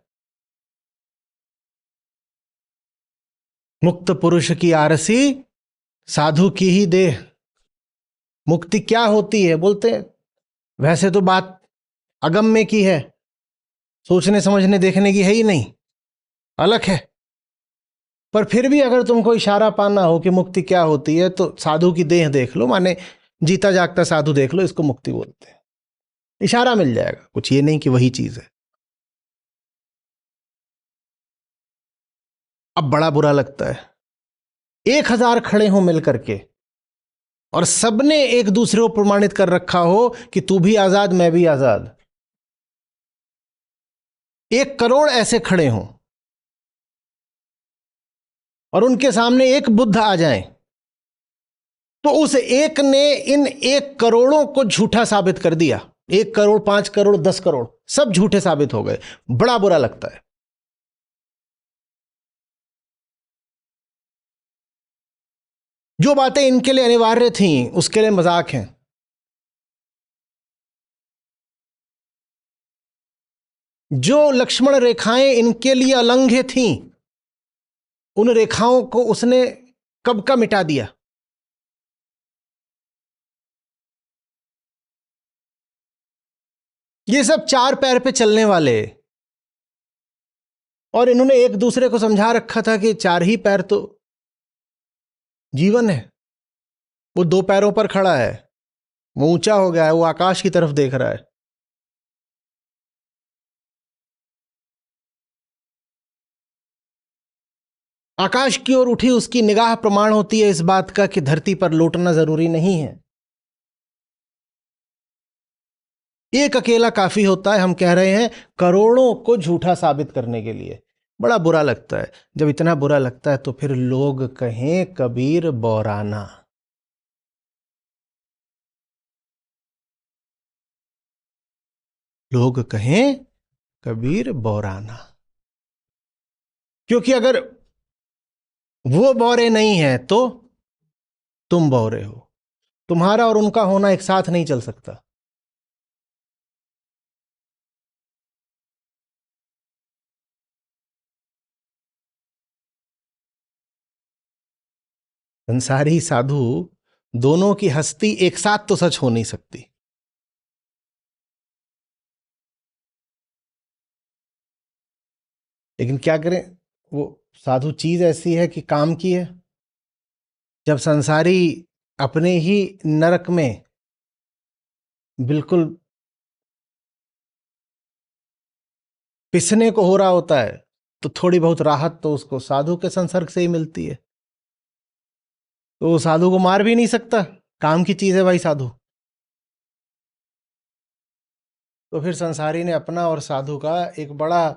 मुक्त पुरुष की आरसी साधु की ही देह। मुक्ति क्या होती है? बोलते हैं वैसे तो बात अगम्य की है, सोचने समझने देखने की है ही नहीं, अलग है। पर फिर भी अगर तुमको इशारा पाना हो कि मुक्ति क्या होती है, तो साधु की देह देख लो, माने जीता जागता साधु देख लो, इसको मुक्ति बोलते हैं। इशारा मिल जाएगा, कुछ ये नहीं कि वही चीज है। अब बड़ा बुरा लगता है 1000 खड़े हो मिल करके और सबने एक दूसरे को प्रमाणित कर रखा हो कि तू भी आजाद, मैं भी आजाद। 1 करोड़ ऐसे खड़े हों और उनके सामने एक बुद्ध आ जाए, तो उस एक ने इन 1 करोड़ों को झूठा साबित कर दिया। 1 करोड़, 5 करोड़, 10 करोड़ सब झूठे साबित हो गए। बड़ा बुरा लगता है। जो बातें इनके लिए अनिवार्य थीं उसके लिए मजाक हैं। जो लक्ष्मण रेखाएं इनके लिए अलंघ्य थीं, उन रेखाओं को उसने कब का मिटा दिया। ये सब 4 पैर पे चलने वाले, और इन्होंने एक दूसरे को समझा रखा था कि 4 ही पैर तो जीवन है। वो 2 पैरों पर खड़ा है, वो ऊंचा हो गया है, वो आकाश की तरफ देख रहा है। आकाश की ओर उठी उसकी निगाह प्रमाण होती है इस बात का कि धरती पर लौटना जरूरी नहीं है। एक अकेला काफी होता है। हम कह रहे हैं करोड़ों को झूठा साबित करने के लिए। बड़ा बुरा लगता है। जब इतना बुरा लगता है तो फिर लोग कहें कबीर बौराना। लोग कहें कबीर बौराना, क्योंकि अगर वो बौरे नहीं है तो तुम बौरे हो। तुम्हारा और उनका होना एक साथ नहीं चल सकता। संसारी साधु दोनों की हस्ती एक साथ तो सच हो नहीं सकती। लेकिन क्या करें, वो साधु चीज ऐसी है कि काम की है। जब संसारी अपने ही नरक में बिल्कुल पिसने को हो रहा होता है, तो थोड़ी बहुत राहत तो उसको साधु के संसर्ग से ही मिलती है। तो वो साधु को मार भी नहीं सकता, काम की चीज है भाई साधु। तो फिर संसारी ने अपना और साधु का एक बड़ा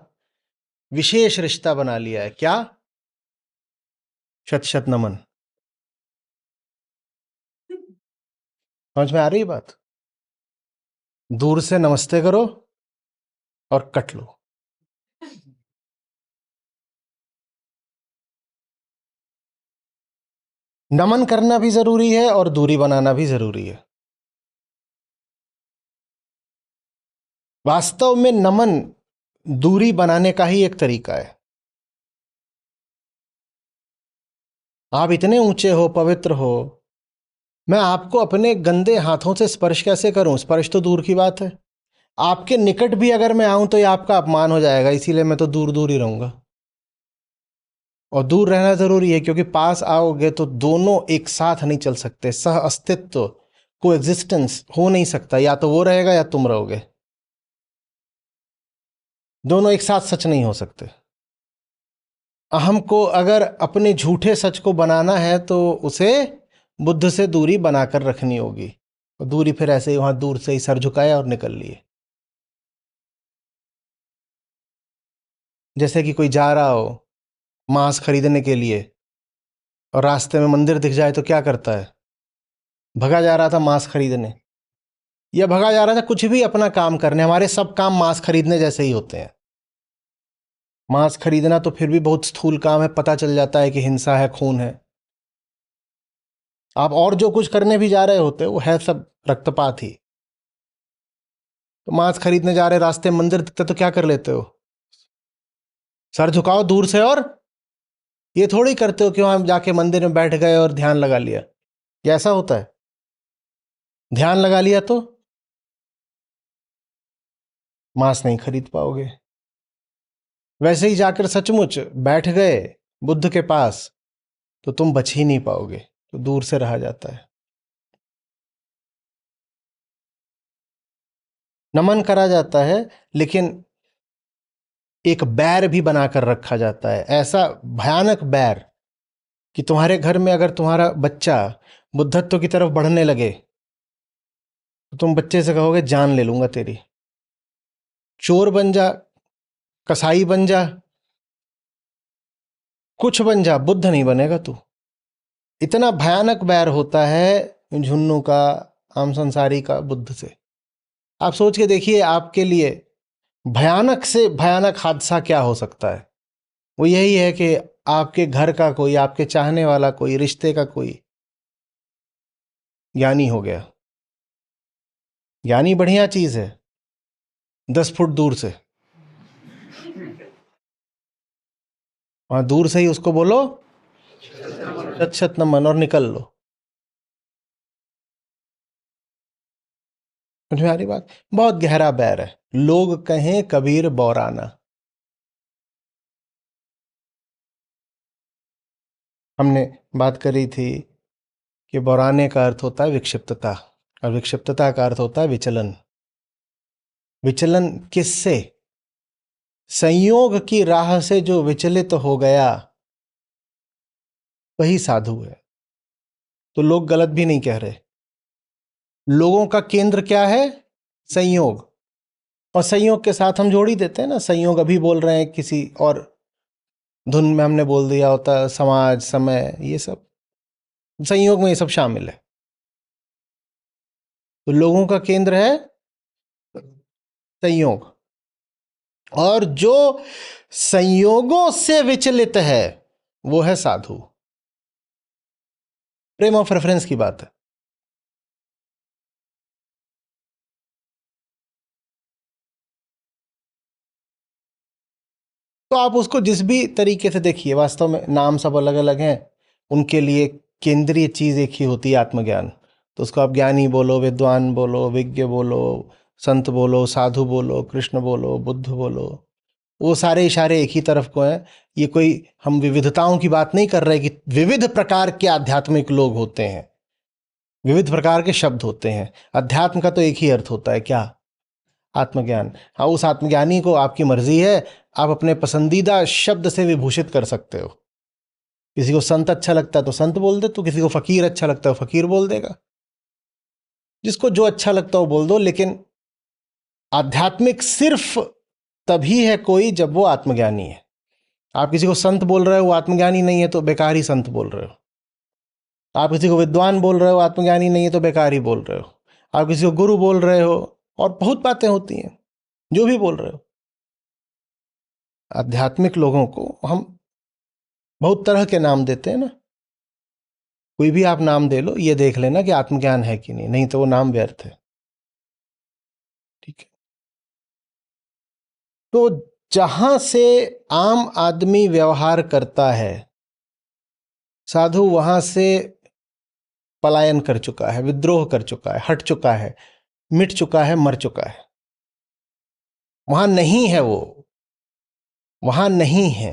विशेष रिश्ता बना लिया है। क्या? शत शत नमन। समझ में आ रही बात? दूर से नमस्ते करो और कट लो। नमन करना भी जरूरी है और दूरी बनाना भी जरूरी है। वास्तव में नमन दूरी बनाने का ही एक तरीका है। आप इतने ऊंचे हो, पवित्र हो, मैं आपको अपने गंदे हाथों से स्पर्श कैसे करूं? स्पर्श तो दूर की बात है। आपके निकट भी अगर मैं आऊं तो ये आपका अपमान हो जाएगा, इसीलिए मैं तो दूर दूर ही रहूंगा। और दूर रहना जरूरी है, क्योंकि पास आओगे तो दोनों एक साथ नहीं चल सकते। सह अस्तित्व, को एग्जिस्टेंस हो नहीं सकता। या तो वो रहेगा या तुम रहोगे, दोनों एक साथ सच नहीं हो सकते। अहम को अगर अपने झूठे सच को बनाना है तो उसे बुद्ध से दूरी बनाकर रखनी होगी। और दूरी फिर ऐसे ही वहां दूर से ही सर झुकाया और निकल लिए। जैसे कि कोई जा रहा हो मांस खरीदने के लिए और रास्ते में मंदिर दिख जाए तो क्या करता है? भगा जा रहा था मांस खरीदने, या भगा जा रहा था कुछ भी अपना काम करने। हमारे सब काम मांस खरीदने जैसे ही होते हैं। मांस खरीदना तो फिर भी बहुत स्थूल काम है, पता चल जाता है कि हिंसा है, खून है। आप और जो कुछ करने भी जा रहे होते वो है सब रक्तपात ही। तो मांस खरीदने जा रहे, रास्ते में मंदिर दिखता तो क्या कर लेते हो? सर झुकाओ दूर से। और ये थोड़ी करते हो कि वहां जाके मंदिर में बैठ गए और ध्यान लगा लिया। ये ऐसा होता है? ध्यान लगा लिया तो मांस नहीं खरीद पाओगे। वैसे ही जाकर सचमुच बैठ गए बुद्ध के पास तो तुम बच ही नहीं पाओगे, तो दूर से रहा जाता है। नमन करा जाता है, लेकिन एक बैर भी बनाकर रखा जाता है। ऐसा भयानक बैर कि तुम्हारे घर में अगर तुम्हारा बच्चा बुद्धत्व की तरफ बढ़ने लगे तो तुम बच्चे से कहोगे जान ले लूंगा तेरी। चोर बन जा, कसाई बन जा, कुछ बन जा, बुद्ध नहीं बनेगा तू। इतना भयानक बैर होता है झुन्नू का, आम संसारी का बुद्ध से। आप सोच के देखिए, आपके लिए भयानक से भयानक हादसा क्या हो सकता है? वो यही है कि आपके घर का कोई, आपके चाहने वाला कोई, रिश्ते का कोई ज्ञानी हो गया। ज्ञानी बढ़िया चीज है, 10 फुट दूर से। वहां दूर से ही उसको बोलो शत शत नमन और निकल लो। समझ में आ रही बात? बहुत गहरा बैर है। लोग कहें कबीर बौराना। हमने बात करी थी कि बौराने का अर्थ होता है विक्षिप्तता, और विक्षिप्तता का अर्थ होता है विचलन। विचलन किससे? संयोग की राह से जो विचलित हो गया वही साधु है। तो लोग गलत भी नहीं कह रहे। लोगों का केंद्र क्या है? संयोग। और संयोग के साथ हम जोड़ ही देते हैं ना, संयोग अभी बोल रहे हैं किसी और धुन में हमने बोल दिया होता, समाज, समय, ये सब संयोग में ये सब शामिल है। तो लोगों का केंद्र है संयोग, और जो संयोगों से विचलित है वो है साधु। फ्रेम ऑफ रेफरेंस की बात है। तो आप उसको जिस भी तरीके से देखिए, वास्तव में नाम सब अलग अलग हैं, उनके लिए केंद्रीय चीज एक ही होती है, आत्मज्ञान। तो उसको आप ज्ञानी बोलो, विद्वान बोलो, विज्ञ बोलो, संत बोलो, साधु बोलो, कृष्ण बोलो, बुद्ध बोलो, वो सारे इशारे एक ही तरफ को हैं। ये कोई हम विविधताओं की बात नहीं कर रहे कि विविध प्रकार के आध्यात्मिक लोग होते हैं, विविध प्रकार के शब्द होते हैं। अध्यात्म का तो एक ही अर्थ होता है, क्या? आत्मज्ञान। हाँ, उस आत्मज्ञानी को आपकी मर्जी है, आप अपने पसंदीदा शब्द से विभूषित कर सकते हो। किसी को संत अच्छा लगता है तो संत बोल दे, तो किसी को फकीर अच्छा लगता है फकीर बोल देगा। जिसको जो अच्छा लगता है वो बोल दो। लेकिन आध्यात्मिक सिर्फ तभी है कोई जब वो आत्मज्ञानी है। आप किसी को संत बोल रहे हो, वो आत्मज्ञानी नहीं है, तो बेकार ही संत बोल रहे हो। आप किसी को विद्वान बोल रहे हो, आत्मज्ञानी नहीं है, तो बेकार ही बोल रहे हो। आप किसी को गुरु बोल रहे हो, और बहुत बातें होती हैं, जो भी बोल रहे हो। आध्यात्मिक लोगों को हम बहुत तरह के नाम देते हैं ना। कोई भी आप नाम दे लो, ये देख लेना कि आत्मज्ञान है कि नहीं, नहीं तो वो नाम व्यर्थ है। ठीक है? तो जहां से आम आदमी व्यवहार करता है, साधु वहां से पलायन कर चुका है, विद्रोह कर चुका है, हट चुका है, मिट चुका है, मर चुका है। वहां नहीं है वो, वहां नहीं है।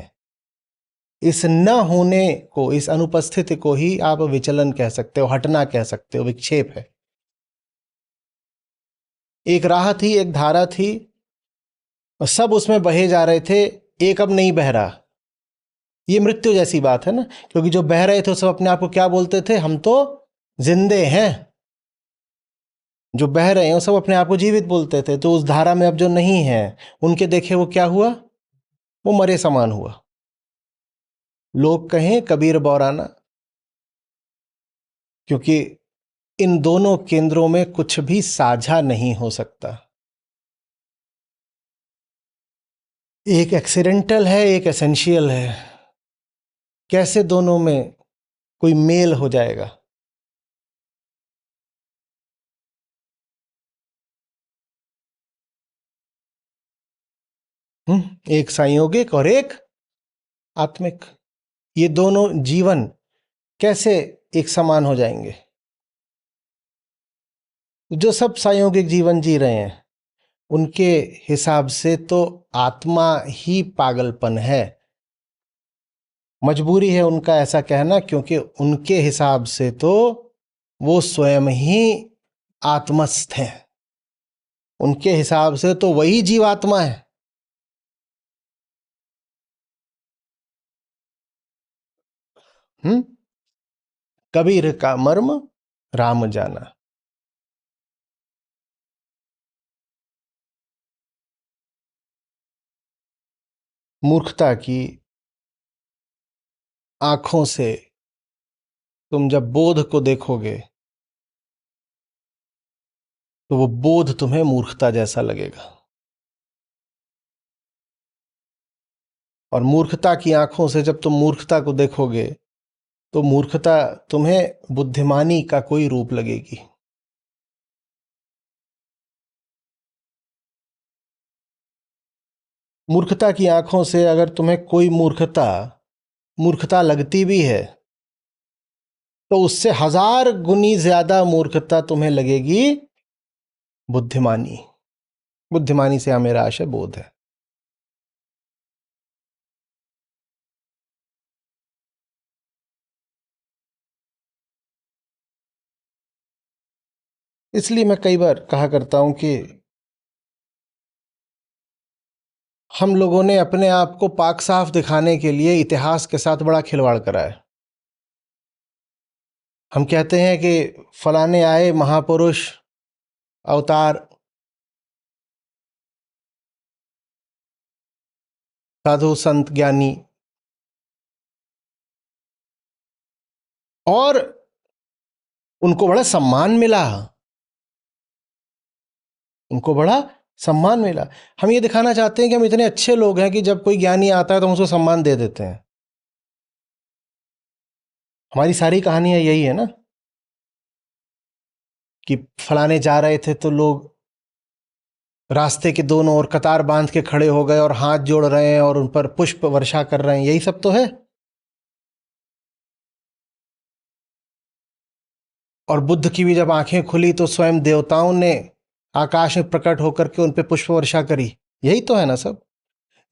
इस न होने को, इस अनुपस्थिति को ही आप विचलन कह सकते हो, हटना कह सकते हो, विक्षेप है। एक राह थी, एक धारा थी, और सब उसमें बहे जा रहे थे, एक अब नहीं बह रहा। ये मृत्यु जैसी बात है ना, क्योंकि जो बह रहे थे सब अपने आप को क्या बोलते थे, हम तो जिंदे हैं। जो बह रहे हैं वो सब अपने आप को जीवित बोलते थे। तो उस धारा में अब जो नहीं है, उनके देखे वो क्या हुआ, वो मरे समान हुआ। लोग कहें कबीर बौराना, क्योंकि इन दोनों केंद्रों में कुछ भी साझा नहीं हो सकता। एक एक्सीडेंटल है, एक एसेंशियल है। कैसे दोनों में कोई मेल हो जाएगा? एक संयोगिक और एक आत्मिक। ये दोनों जीवन कैसे एक समान हो जाएंगे? जो सब संयोगिक जीवन जी रहे हैं उनके हिसाब से तो आत्मा ही पागलपन है। मजबूरी है उनका ऐसा कहना, क्योंकि उनके हिसाब से तो वो स्वयं ही आत्मस्थ हैं। उनके हिसाब से तो वही जीवात्मा है। हम्म। कबीर का मर्म राम जाना। मूर्खता की आंखों से तुम जब बोध को देखोगे तो वो बोध तुम्हें मूर्खता जैसा लगेगा, और मूर्खता की आंखों से जब तुम मूर्खता को देखोगे तो मूर्खता तुम्हें बुद्धिमानी का कोई रूप लगेगी। मूर्खता की आंखों से अगर तुम्हें कोई मूर्खता मूर्खता लगती भी है तो उससे 1000 गुनी ज्यादा मूर्खता तुम्हें लगेगी बुद्धिमानी। बुद्धिमानी से मेरा आशय बोध है। इसलिए मैं कई बार कहा करता हूं कि हम लोगों ने अपने आप को पाक साफ दिखाने के लिए इतिहास के साथ बड़ा खिलवाड़ करा है। हम कहते हैं कि फलाने आए महापुरुष, अवतार, साधु संत ज्ञानी, और उनको बड़ा सम्मान मिला। उनको बड़ा सम्मान मिला। हम ये दिखाना चाहते हैं कि हम इतने अच्छे लोग हैं कि जब कोई ज्ञानी आता है तो हम उसको सम्मान दे देते हैं। हमारी सारी कहानियां यही है ना, कि फलाने जा रहे थे तो लोग रास्ते के दोनों ओर कतार बांध के खड़े हो गए और हाथ जोड़ रहे हैं और उन पर पुष्प वर्षा कर रहे हैं। यही सब तो है। और बुद्ध की भी जब आंखें खुली तो स्वयं देवताओं ने आकाश में प्रकट होकर के उन पर पुष्प वर्षा करी। यही तो है ना सब।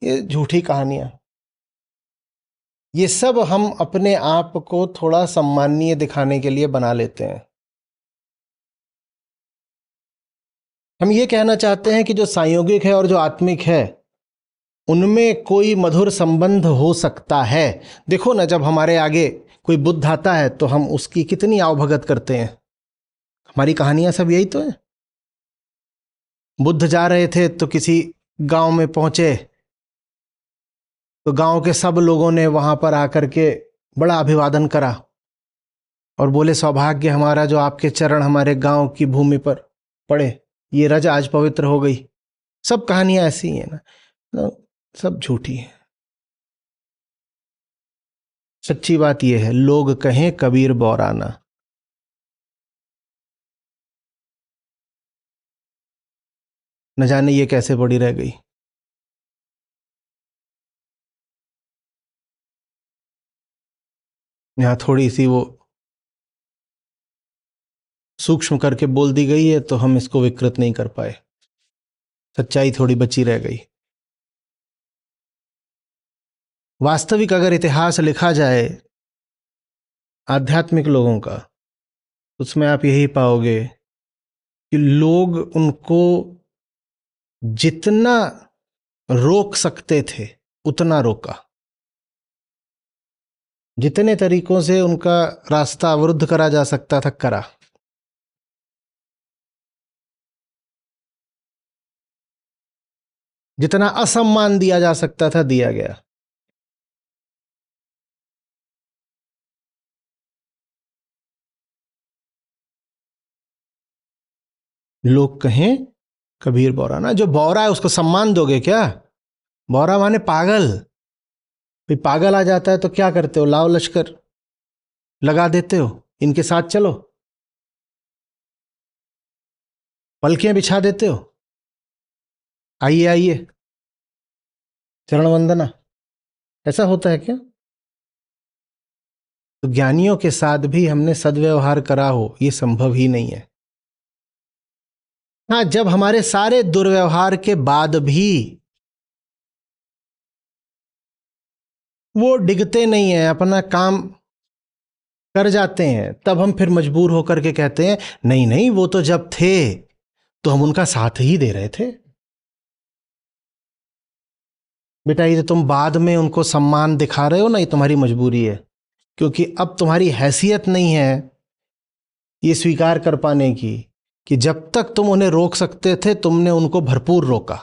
ये झूठी कहानियां, ये सब हम अपने आप को थोड़ा सम्मानीय दिखाने के लिए बना लेते हैं। हम ये कहना चाहते हैं कि जो संयोगिक है और जो आत्मिक है उनमें कोई मधुर संबंध हो सकता है। देखो ना, जब हमारे आगे कोई बुद्ध आता है तो हम उसकी कितनी आवभगत करते हैं। हमारी कहानियां सब यही तो है। बुद्ध जा रहे थे तो किसी गांव में पहुंचे तो गांव के सब लोगों ने वहां पर आकर के बड़ा अभिवादन करा और बोले, सौभाग्य हमारा जो आपके चरण हमारे गांव की भूमि पर पड़े, ये रज आज पवित्र हो गई। सब कहानियां ऐसी ही हैं ना, तो सब झूठी हैं। सच्ची बात यह है, लोग कहें कबीर बौराना। न जाने ये कैसे पड़ी रह गई। यहाँ थोड़ी सी वो सूक्ष्म करके बोल दी गई है तो हम इसको विकृत नहीं कर पाए, सच्चाई थोड़ी बची रह गई। वास्तविक अगर इतिहास लिखा जाए आध्यात्मिक लोगों का, उसमें आप यही पाओगे कि लोग उनको जितना रोक सकते थे उतना रोका, जितने तरीकों से उनका रास्ता अवरुद्ध करा जा सकता था करा। जितना असम्मान दिया जा सकता था दिया गया। लोग कहें कबीर बौरा ना, जो बौरा है उसको सम्मान दोगे क्या? बौरा माने पागल। भाई पागल आ जाता है तो क्या करते हो? लाओ लश्कर लगा देते हो, इनके साथ चलो, पलकियां बिछा देते हो, आइए आइए चरण वंदना। ऐसा होता है क्या? तो ज्ञानियों के साथ भी हमने सद्व्यवहार करा हो, यह संभव ही नहीं है। हाँ, जब हमारे सारे दुर्व्यवहार के बाद भी वो डिगते नहीं है, अपना काम कर जाते हैं, तब हम फिर मजबूर होकर के कहते हैं नहीं नहीं, वो तो जब थे तो हम उनका साथ ही दे रहे थे। बेटा ये तुम बाद में उनको सम्मान दिखा रहे हो ना, ये तुम्हारी मजबूरी है, क्योंकि अब तुम्हारी हैसियत नहीं है ये स्वीकार कर पाने की कि जब तक तुम उन्हें रोक सकते थे तुमने उनको भरपूर रोका,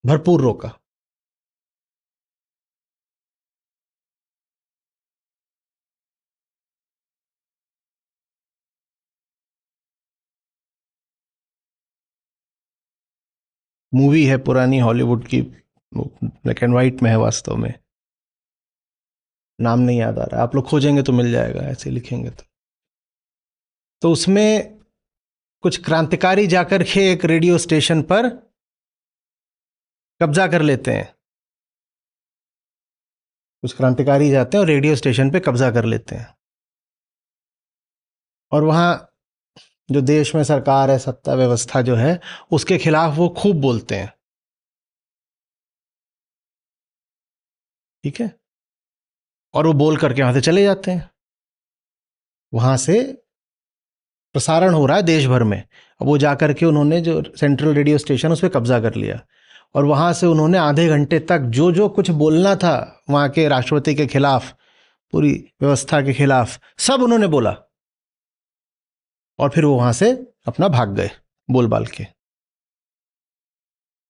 भरपूर रोका। मूवी है पुरानी हॉलीवुड की, ब्लैक एंड व्हाइट में है वास्तव में, नाम नहीं याद आ रहा, आप लोग खोजेंगे तो मिल जाएगा, ऐसे लिखेंगे तो उसमें कुछ क्रांतिकारी जाकर के एक रेडियो स्टेशन पर कब्जा कर लेते हैं। कुछ क्रांतिकारी जाते हैं और रेडियो स्टेशन पे कब्जा कर लेते हैं, और वहां जो देश में सरकार है, सत्ता व्यवस्था जो है, उसके खिलाफ वो खूब बोलते हैं। ठीक है, और वो बोल करके वहां से चले जाते हैं। वहां से प्रसारण हो रहा है देश भर में, अब वो जाकर के उन्होंने जो सेंट्रल रेडियो स्टेशन उस पर कब्जा कर लिया, और वहां से उन्होंने आधे घंटे तक जो जो कुछ बोलना था वहां के राष्ट्रपति के खिलाफ, पूरी व्यवस्था के खिलाफ, सब उन्होंने बोला, और फिर वो वहां से अपना भाग गए बोल बाल के।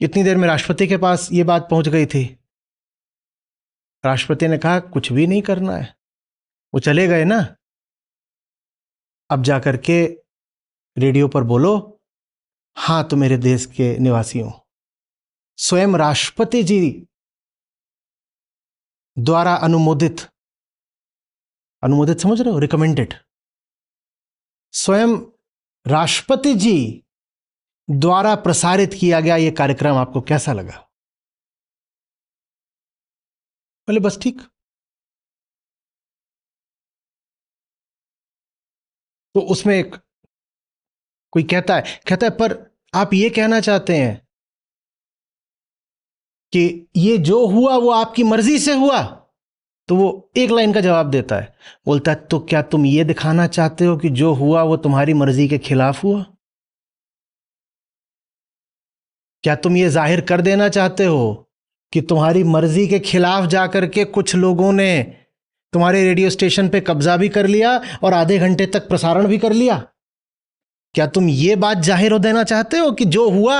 इतनी देर में राष्ट्रपति के पास ये बात पहुंच गई थी। राष्ट्रपति ने कहा कुछ भी नहीं करना है, वो चले गए ना, अब जाकर के रेडियो पर बोलो, हाँ तो मेरे देश के निवासियों, स्वयं राष्ट्रपति जी द्वारा अनुमोदित, अनुमोदित समझ रहे हो, रिकमेंडेड, स्वयं राष्ट्रपति जी द्वारा प्रसारित किया गया यह कार्यक्रम आपको कैसा लगा? बोले बस ठीक। तो उसमें एक कोई कहता है पर आप ये कहना चाहते हैं कि ये जो हुआ वो आपकी मर्जी से हुआ? तो वो एक लाइन का जवाब देता है, बोलता है तो क्या तुम ये दिखाना चाहते हो कि जो हुआ वो तुम्हारी मर्जी के खिलाफ हुआ? क्या तुम ये जाहिर कर देना चाहते हो कि तुम्हारी मर्जी के खिलाफ जाकर के कुछ लोगों ने तुम्हारे रेडियो स्टेशन पे कब्जा भी कर लिया और आधे घंटे तक प्रसारण भी कर लिया? क्या तुम ये बात जाहिर हो देना चाहते हो कि जो हुआ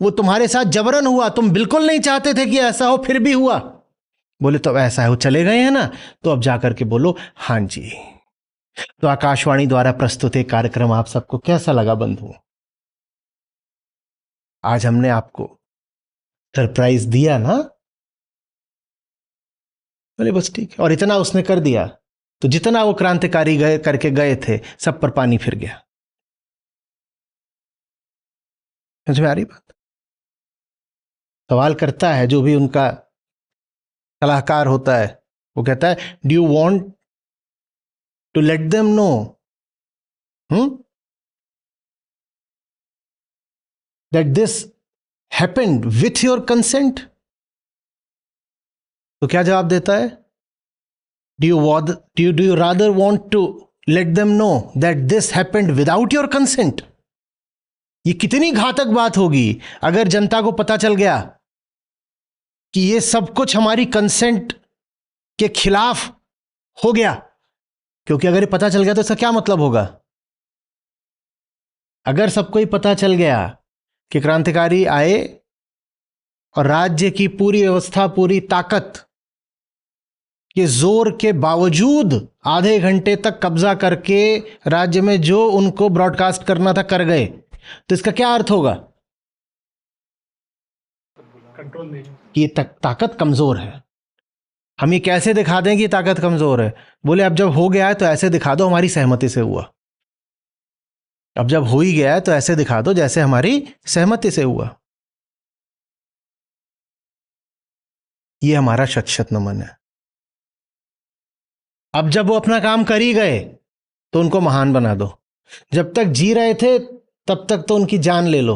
वो तुम्हारे साथ जबरन हुआ, तुम बिल्कुल नहीं चाहते थे कि ऐसा हो, फिर भी हुआ? बोले तो ऐसा है, वो चले गए हैं ना, तो अब जाकर के बोलो हां जी। तो आकाशवाणी द्वारा प्रस्तुत एक कार्यक्रम आप सबको कैसा लगा बंधु? आज हमने आपको सरप्राइज दिया ना? बोले बस ठीक है, और इतना उसने कर दिया तो जितना वो क्रांतिकारी गए करके गए थे सब पर पानी फिर गया। समझ में आ रही बात? सवाल करता है जो भी उनका सलाहकार होता है, वो कहता है do you want to let them know that this happened with your consent? तो क्या जवाब देता है? Do you rather want to let them know that this happened without your consent? ये कितनी घातक बात होगी अगर जनता को पता चल गया कि ये सब कुछ हमारी कंसेंट के खिलाफ हो गया। क्योंकि अगर ये पता चल गया तो इसका क्या मतलब होगा? अगर सबको ही पता चल गया कि क्रांतिकारी आए और राज्य की पूरी व्यवस्था, पूरी ताकत के जोर के बावजूद आधे घंटे तक कब्जा करके राज्य में जो उनको ब्रॉडकास्ट करना था कर गए, तो इसका क्या अर्थ होगा? कंट्रोल नहीं, कि ये ताकत कमजोर है। हम ये कैसे दिखा दें कि ताकत कमजोर है? बोले अब जब हो गया है तो ऐसे दिखा दो हमारी सहमति से हुआ। अब जब हो ही गया है तो ऐसे दिखा दो जैसे हमारी सहमति से हुआ। ये हमारा शत शत नमन है। अब जब वो अपना काम कर ही गए तो उनको महान बना दो। जब तक जी रहे थे तब तक तो उनकी जान ले लो,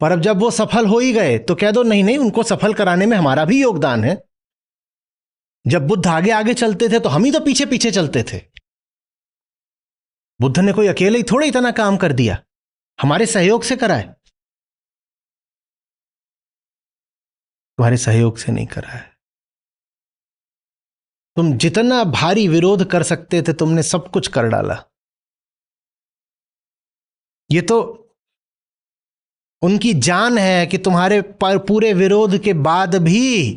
पर अब जब वो सफल हो ही गए तो कह दो नहीं नहीं, उनको सफल कराने में हमारा भी योगदान है। जब बुद्ध आगे आगे चलते थे तो हम ही तो पीछे पीछे चलते थे। बुद्ध ने कोई अकेले ही थोड़ा इतना काम कर दिया, हमारे सहयोग से कराए। तुम्हारे सहयोग से नहीं करा है। तुम जितना भारी विरोध कर सकते थे तुमने सब कुछ कर डाला। ये तो उनकी जान है कि तुम्हारे पूरे विरोध के बाद भी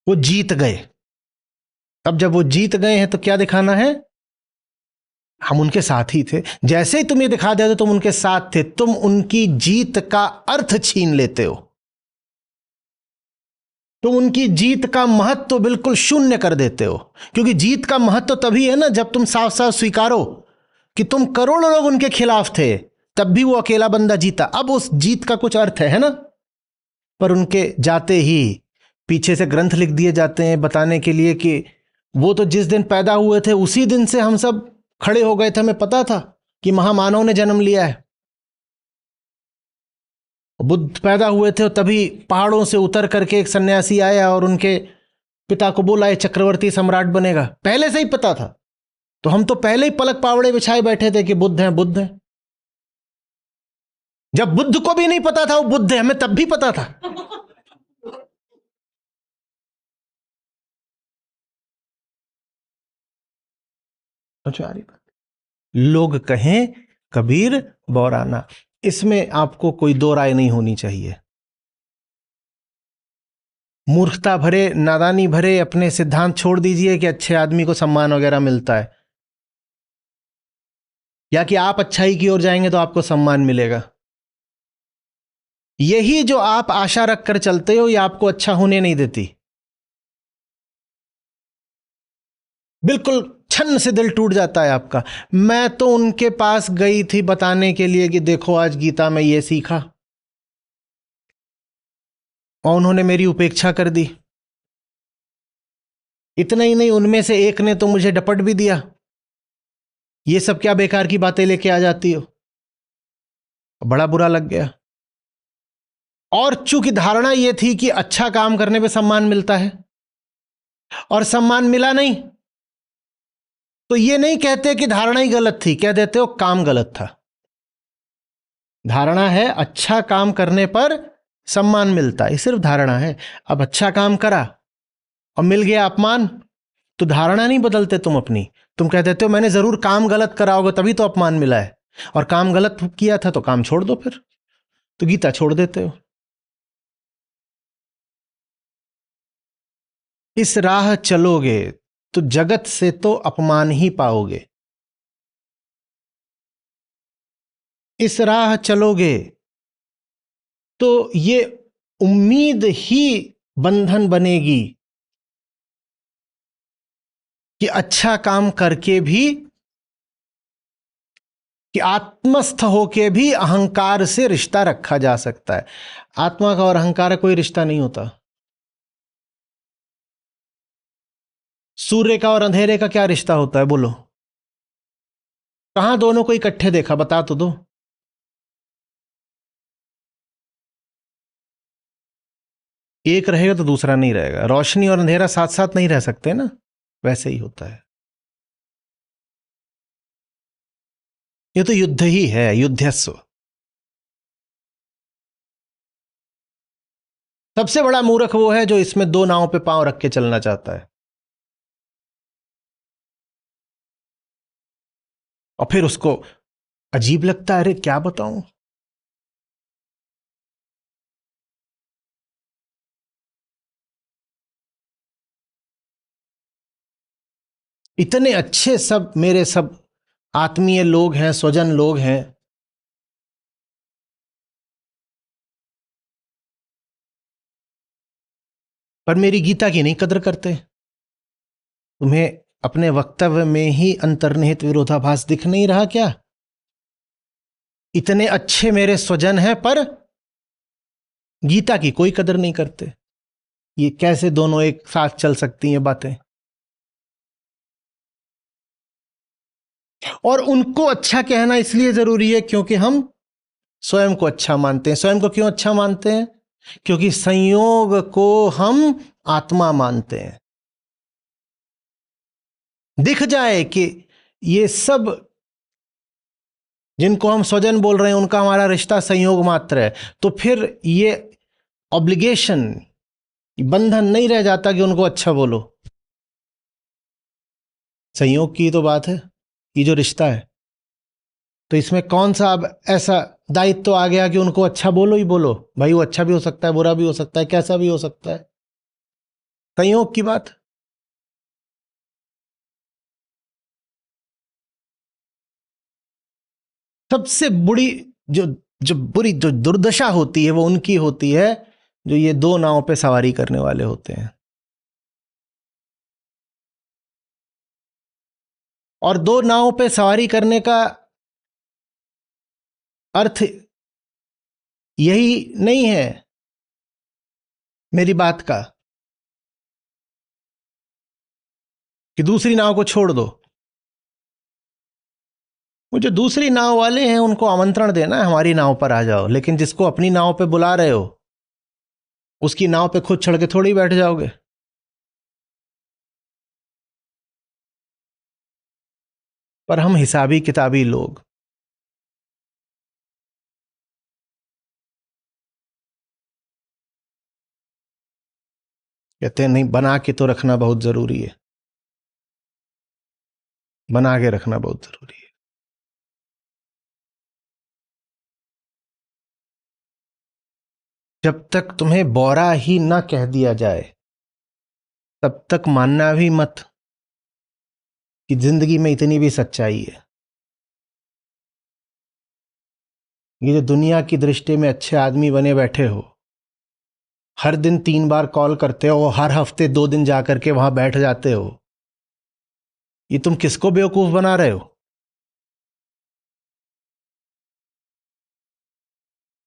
वो जीत गए। अब जब वो जीत गए हैं तो क्या दिखाना है? हम उनके साथ ही थे। जैसे ही तुम ये दिखा देते तुम उनके साथ थे, तुम उनकी जीत का अर्थ छीन लेते हो। तुम उनकी जीत का महत्व बिल्कुल शून्य कर देते हो। क्योंकि जीत का महत्व तभी है ना जब तुम साफ साफ स्वीकारो कि तुम करोड़ों लोग उनके खिलाफ थे, तब भी वो अकेला बंदा जीता। अब उस जीत का कुछ अर्थ है ना? पर उनके जाते ही पीछे से ग्रंथ लिख दिए जाते हैं बताने के लिए कि वो तो जिस दिन पैदा हुए थे उसी दिन से हम सब खड़े हो गए थे, हमें पता था कि महामानव ने जन्म लिया है। बुद्ध पैदा हुए थे और तभी पहाड़ों से उतर करके एक सन्यासी आया और उनके पिता को बोला ये चक्रवर्ती सम्राट बनेगा। पहले से ही पता था। तो हम तो पहले ही पलक पावड़े बिछाए बैठे थे कि बुद्ध हैं बुद्ध हैं। जब बुद्ध को भी नहीं पता था वो बुद्ध है, हमें तब भी पता था। लोग कहें कबीर बौराना, इसमें आपको कोई दो राय नहीं होनी चाहिए। मूर्खता भरे, नादानी भरे अपने सिद्धांत छोड़ दीजिए कि अच्छे आदमी को सम्मान वगैरह मिलता है, या कि आप अच्छाई की ओर जाएंगे तो आपको सम्मान मिलेगा। यही जो आप आशा रखकर चलते हो ये आपको अच्छा होने नहीं देती। बिल्कुल छन्न से दिल टूट जाता है आपका। मैं तो उनके पास गई थी बताने के लिए कि देखो आज गीता में ये सीखा, और उन्होंने मेरी उपेक्षा कर दी। इतना ही नहीं, उनमें से एक ने तो मुझे डपट भी दिया, ये सब क्या बेकार की बातें लेके आ जाती हो। बड़ा बुरा लग गया। और चूंकि धारणा यह थी कि अच्छा काम करने पे सम्मान मिलता है और सम्मान मिला नहीं, तो ये नहीं कहते कि धारणा ही गलत थी, कह देते हो काम गलत था। धारणा है अच्छा काम करने पर सम्मान मिलता है, ये सिर्फ धारणा है। अब अच्छा काम करा और मिल गया अपमान, तो धारणा नहीं बदलते तुम अपनी। तुम कह देते हो मैंने जरूर काम गलत करा होगा तभी तो अपमान मिला है, और काम गलत किया था तो काम छोड़ दो, फिर तो गीता छोड़ देते हो। इस राह चलोगे तो जगत से तो अपमान ही पाओगे। इस राह चलोगे तो ये उम्मीद ही बंधन बनेगी कि अच्छा काम करके भी, कि आत्मस्थ होके भी अहंकार से रिश्ता रखा जा सकता है। आत्मा का और अहंकार का कोई रिश्ता नहीं होता। सूर्य का और अंधेरे का क्या रिश्ता होता है बोलो? कहां दोनों को इकट्ठे देखा, बता तो दो। एक रहेगा तो दूसरा नहीं रहेगा। रोशनी और अंधेरा साथ साथ नहीं रह सकते ना, वैसे ही होता है। ये तो युद्ध ही है, युद्धस्व। सबसे बड़ा मूर्ख वो है जो इसमें दो नावों पे पांव रख के चलना चाहता है, और फिर उसको अजीब लगता है, अरे क्या बताऊं। इतने अच्छे सब मेरे सब आत्मीय लोग हैं, स्वजन लोग हैं, पर मेरी गीता की नहीं कदर करते। तुम्हें अपने वक्तव्य में ही अंतर्निहित विरोधाभास दिख नहीं रहा क्या? इतने अच्छे मेरे स्वजन हैं पर गीता की कोई कदर नहीं करते। ये कैसे दोनों एक साथ चल सकती हैं बातें? और उनको अच्छा कहना इसलिए जरूरी है क्योंकि हम स्वयं को अच्छा मानते हैं। स्वयं को क्यों अच्छा मानते हैं? क्योंकि संयोग को हम आत्मा मानते हैं। दिख जाए कि ये सब जिनको हम स्वजन बोल रहे हैं उनका हमारा रिश्ता संयोग मात्र है, तो फिर ये ऑब्लिगेशन, बंधन नहीं रह जाता कि उनको अच्छा बोलो। संयोग की तो बात है, ये जो रिश्ता है, तो इसमें कौन सा अब ऐसा दायित्व तो आ गया कि उनको अच्छा बोलो ही बोलो? भाई वो अच्छा भी हो सकता है, बुरा भी हो सकता है, कैसा भी हो सकता है, संयोग की बात। सबसे बुरी जो जो बुरी जो दुर्दशा होती है वो उनकी होती है जो ये दो नावों पे सवारी करने वाले होते हैं। और दो नावों पे सवारी करने का अर्थ यही नहीं है मेरी बात का कि दूसरी नाव को छोड़ दो। वो जो दूसरी नाव वाले हैं उनको आमंत्रण देना है हमारी नाव पर आ जाओ, लेकिन जिसको अपनी नाव पे बुला रहे हो उसकी नाव पे खुद चढ़ के थोड़ी बैठ जाओगे। पर हम हिसाबी किताबी लोग, कहते हैं नहीं, बना के तो रखना बहुत जरूरी है, बना के रखना बहुत जरूरी है। जब तक तुम्हें बौरा ही ना कह दिया जाए तब तक मानना भी मत कि जिंदगी में इतनी भी सच्चाई है। ये जो दुनिया की दृष्टि में अच्छे आदमी बने बैठे हो, हर दिन 3 बार कॉल करते हो, हर हफ्ते 2 दिन जाकर के वहां बैठ जाते हो, ये तुम किसको बेवकूफ बना रहे हो?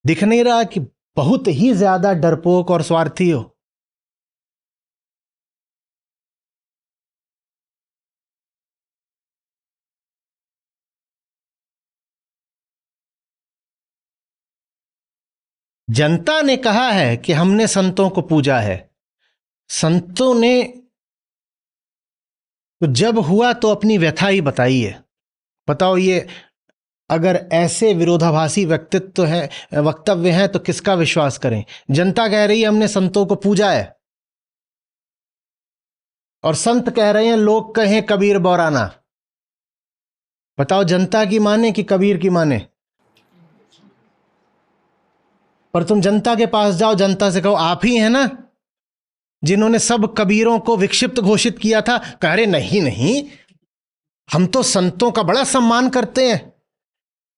दिख नहीं रहा कि बहुत ही ज्यादा डरपोक और स्वार्थी हो? जनता ने कहा है कि हमने संतों को पूजा है। संतों ने तो जब हुआ तो अपनी व्यथा ही बताई है। बताओ, ये अगर ऐसे विरोधाभासी व्यक्तित्व हैं, वक्तव्य हैं, तो किसका विश्वास करें? जनता कह रही है हमने संतों को पूजा है, और संत कह रहे हैं लोग कहें कबीर बौराना। बताओ, जनता की माने कि कबीर की माने? पर तुम जनता के पास जाओ, जनता से कहो आप ही हैं ना जिन्होंने सब कबीरों को विक्षिप्त घोषित किया था? कह रहे नहीं नहीं, हम तो संतों का बड़ा सम्मान करते हैं,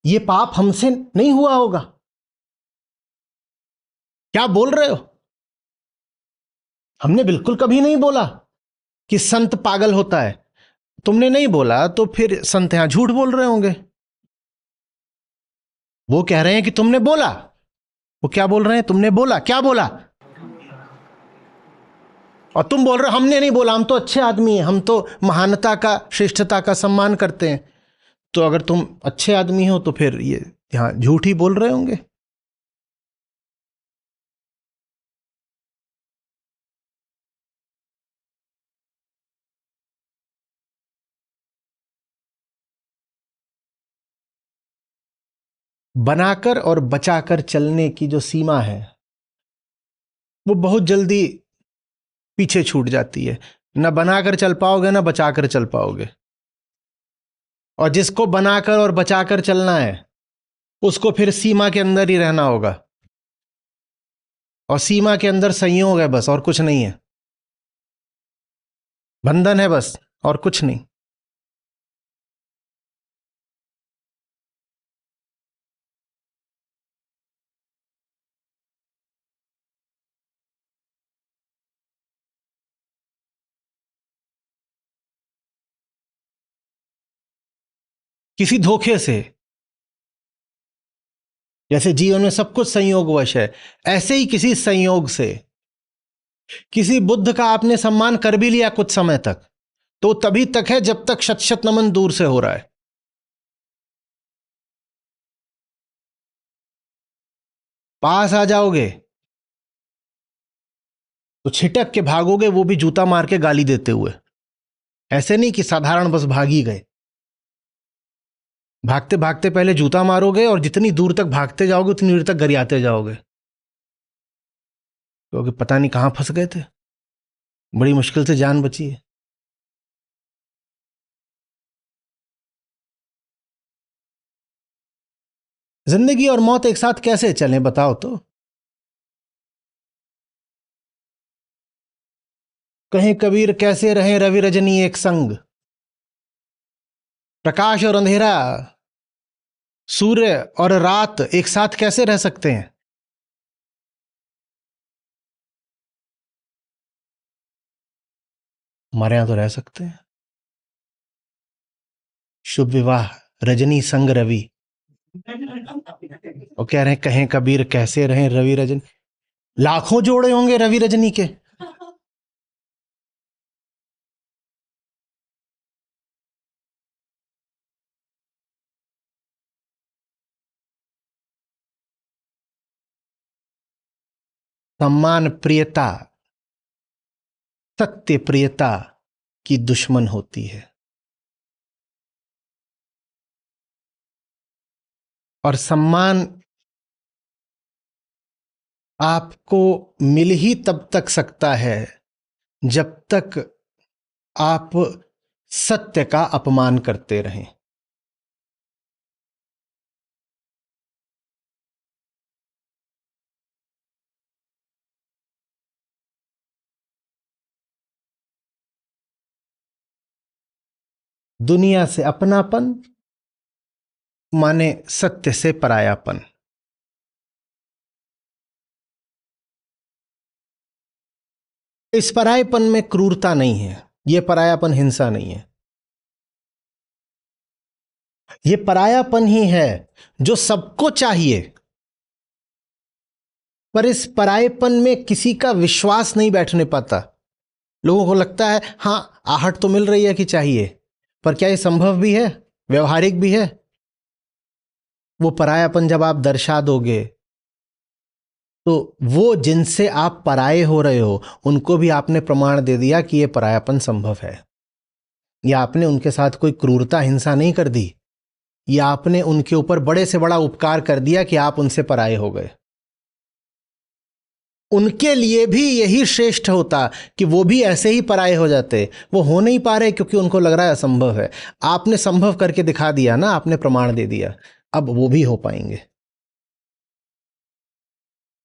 ये पाप हमसे नहीं हुआ होगा। क्या बोल रहे हो? हमने बिल्कुल कभी नहीं बोला कि संत पागल होता है। तुमने नहीं बोला तो फिर संत यहां झूठ बोल रहे होंगे। वो कह रहे हैं कि तुमने बोला। वो क्या बोल रहे हैं? तुमने बोला। क्या बोला? और तुम बोल रहे हो हमने नहीं बोला, हम तो अच्छे आदमी हैं, हम तो महानता का, श्रेष्ठता का सम्मान करते हैं। तो अगर तुम अच्छे आदमी हो तो फिर ये यहाँ झूठ ही बोल रहे होंगे। बनाकर और बचाकर चलने की जो सीमा है वो बहुत जल्दी पीछे छूट जाती है। ना बनाकर चल पाओगे ना बचाकर चल पाओगे। और जिसको बनाकर और बचाकर चलना है उसको फिर सीमा के अंदर ही रहना होगा। और सीमा के अंदर संयोग है बस, और कुछ नहीं है। बंधन है बस, और कुछ नहीं। किसी धोखे से, जैसे जीवन में सब कुछ संयोगवश है, ऐसे ही किसी संयोग से किसी बुद्ध का आपने सम्मान कर भी लिया कुछ समय तक, तो तभी तक है जब तक शत शत नमन दूर से हो रहा है। पास आ जाओगे तो छिटक के भागोगे, वो भी जूता मार के गाली देते हुए। ऐसे नहीं कि साधारण बस भाग ही गए। भागते भागते पहले जूता मारोगे और जितनी दूर तक भागते जाओगे उतनी दूर तक गरियाते जाओगे, क्योंकि पता नहीं कहां फंस गए थे, बड़ी मुश्किल से जान बची है। जिंदगी और मौत एक साथ कैसे चलें बताओ तो। कहीं कबीर कैसे रहे रवि रजनी एक संग, प्रकाश और अंधेरा, सूर्य और रात एक साथ कैसे रह सकते हैं। हमारे यहां तो रह सकते हैं। शुभ विवाह, रजनी संग रवि। वो कह रहे हैं कहें कबीर कैसे रहे रवि रजनी। लाखों जोड़े होंगे रवि रजनी के। सम्मान प्रियता सत्य प्रियता की दुश्मन होती है। और सम्मान आपको मिल ही तब तक सकता है जब तक आप सत्य का अपमान करते रहें। दुनिया से अपनापन माने सत्य से परायापन। इस परायपन में क्रूरता नहीं है, यह परायापन हिंसा नहीं है। यह परायापन ही है जो सबको चाहिए, पर इस परायपन में किसी का विश्वास नहीं बैठने पाता। लोगों को लगता है हां आहट तो मिल रही है कि चाहिए, पर क्या यह संभव भी है, व्यवहारिक भी है। वो परायापन जब आप दर्शा दोगे तो वो जिनसे आप पराये हो रहे हो उनको भी आपने प्रमाण दे दिया कि यह परायापन संभव है। या आपने उनके साथ कोई क्रूरता हिंसा नहीं कर दी, या आपने उनके ऊपर बड़े से बड़ा उपकार कर दिया कि आप उनसे पराये हो गए। उनके लिए भी यही श्रेष्ठ होता कि वो भी ऐसे ही पराये हो जाते। वो हो नहीं पा रहे क्योंकि उनको लग रहा है असंभव है। आपने संभव करके दिखा दिया ना, आपने प्रमाण दे दिया, अब वो भी हो पाएंगे,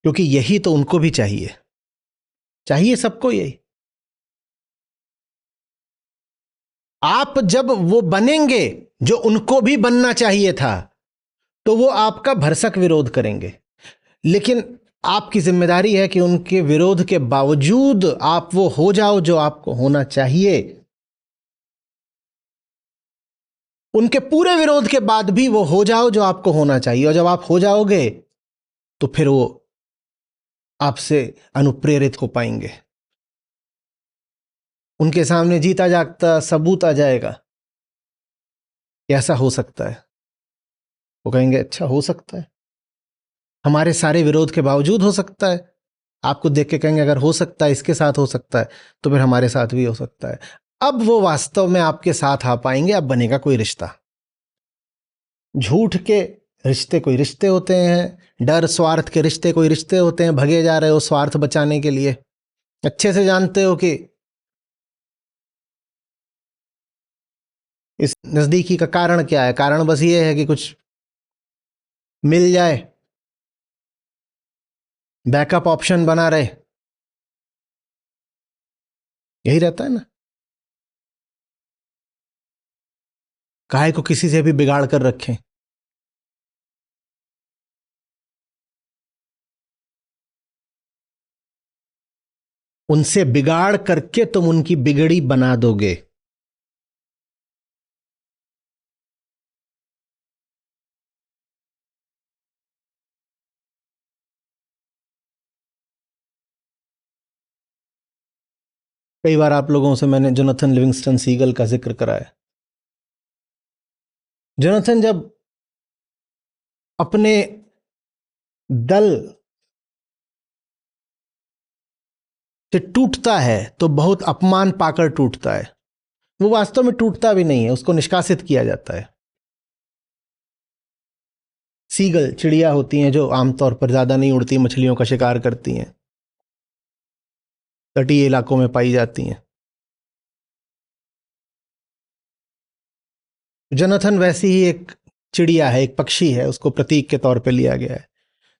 क्योंकि यही तो उनको भी चाहिए। चाहिए सबको यही। आप जब वो बनेंगे जो उनको भी बनना चाहिए था तो वो आपका भरसक विरोध करेंगे, लेकिन आपकी जिम्मेदारी है कि उनके विरोध के बावजूद आप वो हो जाओ जो आपको होना चाहिए। उनके पूरे विरोध के बाद भी वो हो जाओ जो आपको होना चाहिए। और जब आप हो जाओगे तो फिर वो आपसे अनुप्रेरित हो पाएंगे। उनके सामने जीता जागता सबूत आ जाएगा कि ऐसा हो सकता है। वो कहेंगे अच्छा हो सकता है, हमारे सारे विरोध के बावजूद हो सकता है। आपको देख के कहेंगे अगर हो सकता है, इसके साथ हो सकता है, तो फिर हमारे साथ भी हो सकता है। अब वो वास्तव में आपके साथ आ पाएंगे, अब बनेगा कोई रिश्ता। झूठ के रिश्ते कोई रिश्ते होते हैं, डर स्वार्थ के रिश्ते कोई रिश्ते होते हैं, भगे जा रहे हो स्वार्थ बचाने के लिए। अच्छे से जानते हो कि इस नजदीकी का कारण क्या है, कारण बस ये है कि कुछ मिल जाए, बैकअप ऑप्शन बना रहे, यही रहता है ना। काहे को किसी से भी बिगाड़ कर रखें। उनसे बिगाड़ करके तुम उनकी बिगड़ी बना दोगे। कई बार आप लोगों से मैंने जोनाथन लिविंगस्टन सीगल का जिक्र कराया। जोनाथन जब अपने दल से टूटता है तो बहुत अपमान पाकर टूटता है। वो वास्तव में टूटता भी नहीं है, उसको निष्कासित किया जाता है। सीगल चिड़िया होती हैं जो आमतौर पर ज्यादा नहीं उड़ती, मछलियों का शिकार करती हैं, तटीय इलाकों में पाई जाती हैं। जोनाथन वैसी ही एक चिड़िया है, एक पक्षी है, उसको प्रतीक के तौर पे लिया गया है।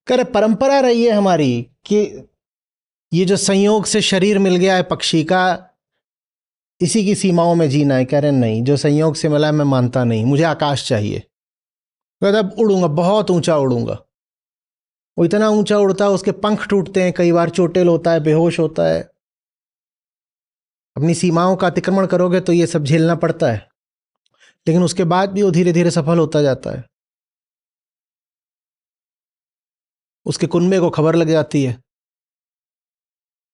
करे परंपरा रही है हमारी कि ये जो संयोग से शरीर मिल गया है पक्षी का, इसी की सीमाओं में जीना है। कह रहे नहीं, जो संयोग से मिला है मैं मानता नहीं, मुझे आकाश चाहिए। अब उड़ूंगा, बहुत ऊंचा उड़ूंगा। वो इतना ऊंचा उड़ता है, उसके पंख टूटते हैं, कई बार चोटिल होता है, बेहोश होता है। अपनी सीमाओं का अतिक्रमण करोगे तो ये सब झेलना पड़ता है, लेकिन उसके बाद भी वो धीरे धीरे सफल होता जाता है। उसके कुनबे को खबर लग जाती है,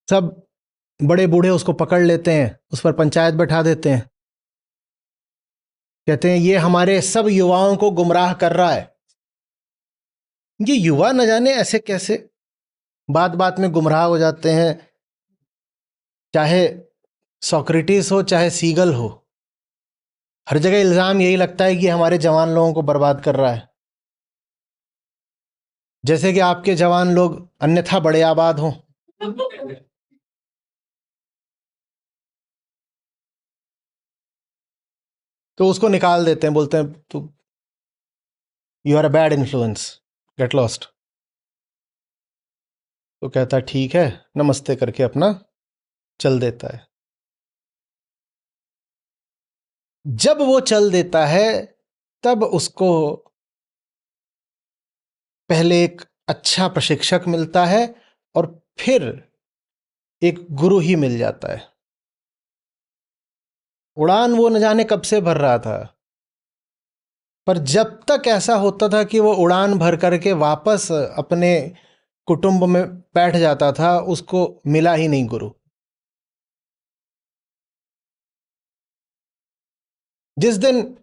सब बड़े बूढ़े उसको पकड़ लेते हैं, उस पर पंचायत बैठा देते हैं, कहते हैं ये हमारे सब युवाओं को गुमराह कर रहा है। ये युवा न जाने ऐसे कैसे बात बात में गुमराह हो जाते हैं। चाहे सोक्रेटिस हो, चाहे सीगल हो, हर जगह इल्जाम यही लगता है कि हमारे जवान लोगों को बर्बाद कर रहा है। जैसे कि आपके जवान लोग अन्यथा बड़े आबाद हों। तो उसको निकाल देते हैं, बोलते हैं तू you are a bad influence, get lost. तो कहता है ठीक है, नमस्ते करके अपना चल देता है। जब वो चल देता है तब उसको पहले एक अच्छा प्रशिक्षक मिलता है और फिर एक गुरु ही मिल जाता है। उड़ान वो न जाने कब से भर रहा था, पर जब तक ऐसा होता था कि वो उड़ान भर करके वापस अपने कुटुंब में बैठ जाता था, उसको मिला ही नहीं गुरु। जिस दिन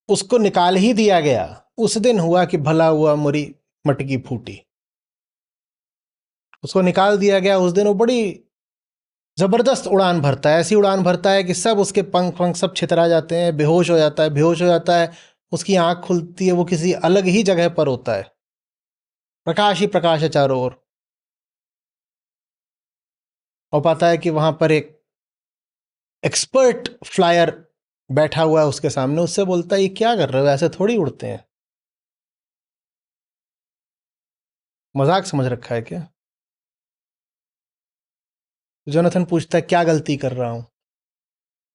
उसको निकाल ही दिया गया, उस दिन हुआ कि भला हुआ मुरी मटकी फूटी। उसको निकाल दिया गया उस दिन वो बड़ी जबरदस्त उड़ान भरता है, ऐसी उड़ान भरता है कि सब उसके पंख पंख सब छितरा जाते हैं, बेहोश हो जाता है, बेहोश हो जाता है। उसकी आंख खुलती है, वो किसी अलग ही जगह पर होता है, प्रकाश ही प्रकाश है चारों ओर। और पाता है कि वहां पर एक एक्सपर्ट फ्लायर बैठा हुआ है उसके सामने। उससे बोलता है ये क्या कर रहे हो, ऐसे थोड़ी उड़ते हैं, मजाक समझ रखा है क्या? जोनाथन पूछता है क्या गलती कर रहा हूं?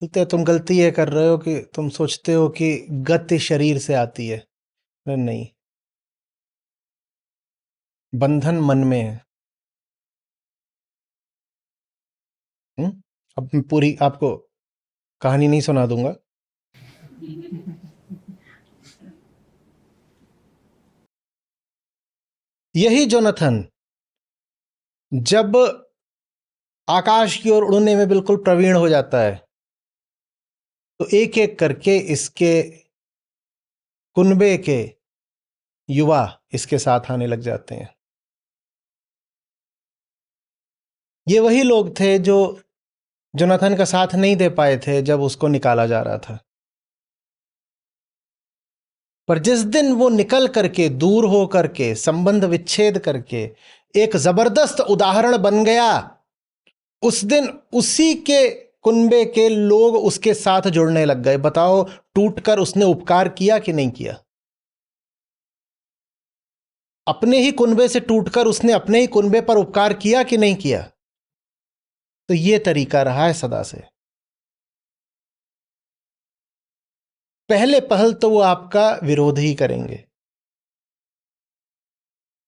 बोलते हैं तुम गलती ये कर रहे हो कि तुम सोचते हो कि गति शरीर से आती है। नहीं, बंधन मन में है। हुँ? अब मैं पूरी आपको कहानी नहीं सुना दूंगा। यही जोनाथन जब आकाश की ओर उड़ने में बिल्कुल प्रवीण हो जाता है, तो एक एक करके इसके कुनबे के युवा इसके साथ आने लग जाते हैं। ये वही लोग थे जो जोनाथन का साथ नहीं दे पाए थे जब उसको निकाला जा रहा था। पर जिस दिन वो निकल करके, दूर हो करके, संबंध विच्छेद करके एक जबरदस्त उदाहरण बन गया, उस दिन उसी के कुनबे के लोग उसके साथ जुड़ने लग गए। बताओ, टूटकर उसने उपकार किया कि नहीं किया? अपने ही कुनबे से टूटकर उसने अपने ही कुनबे पर उपकार किया कि नहीं किया? तो ये तरीका रहा है सदा से। पहले पहल तो वो आपका विरोध ही करेंगे,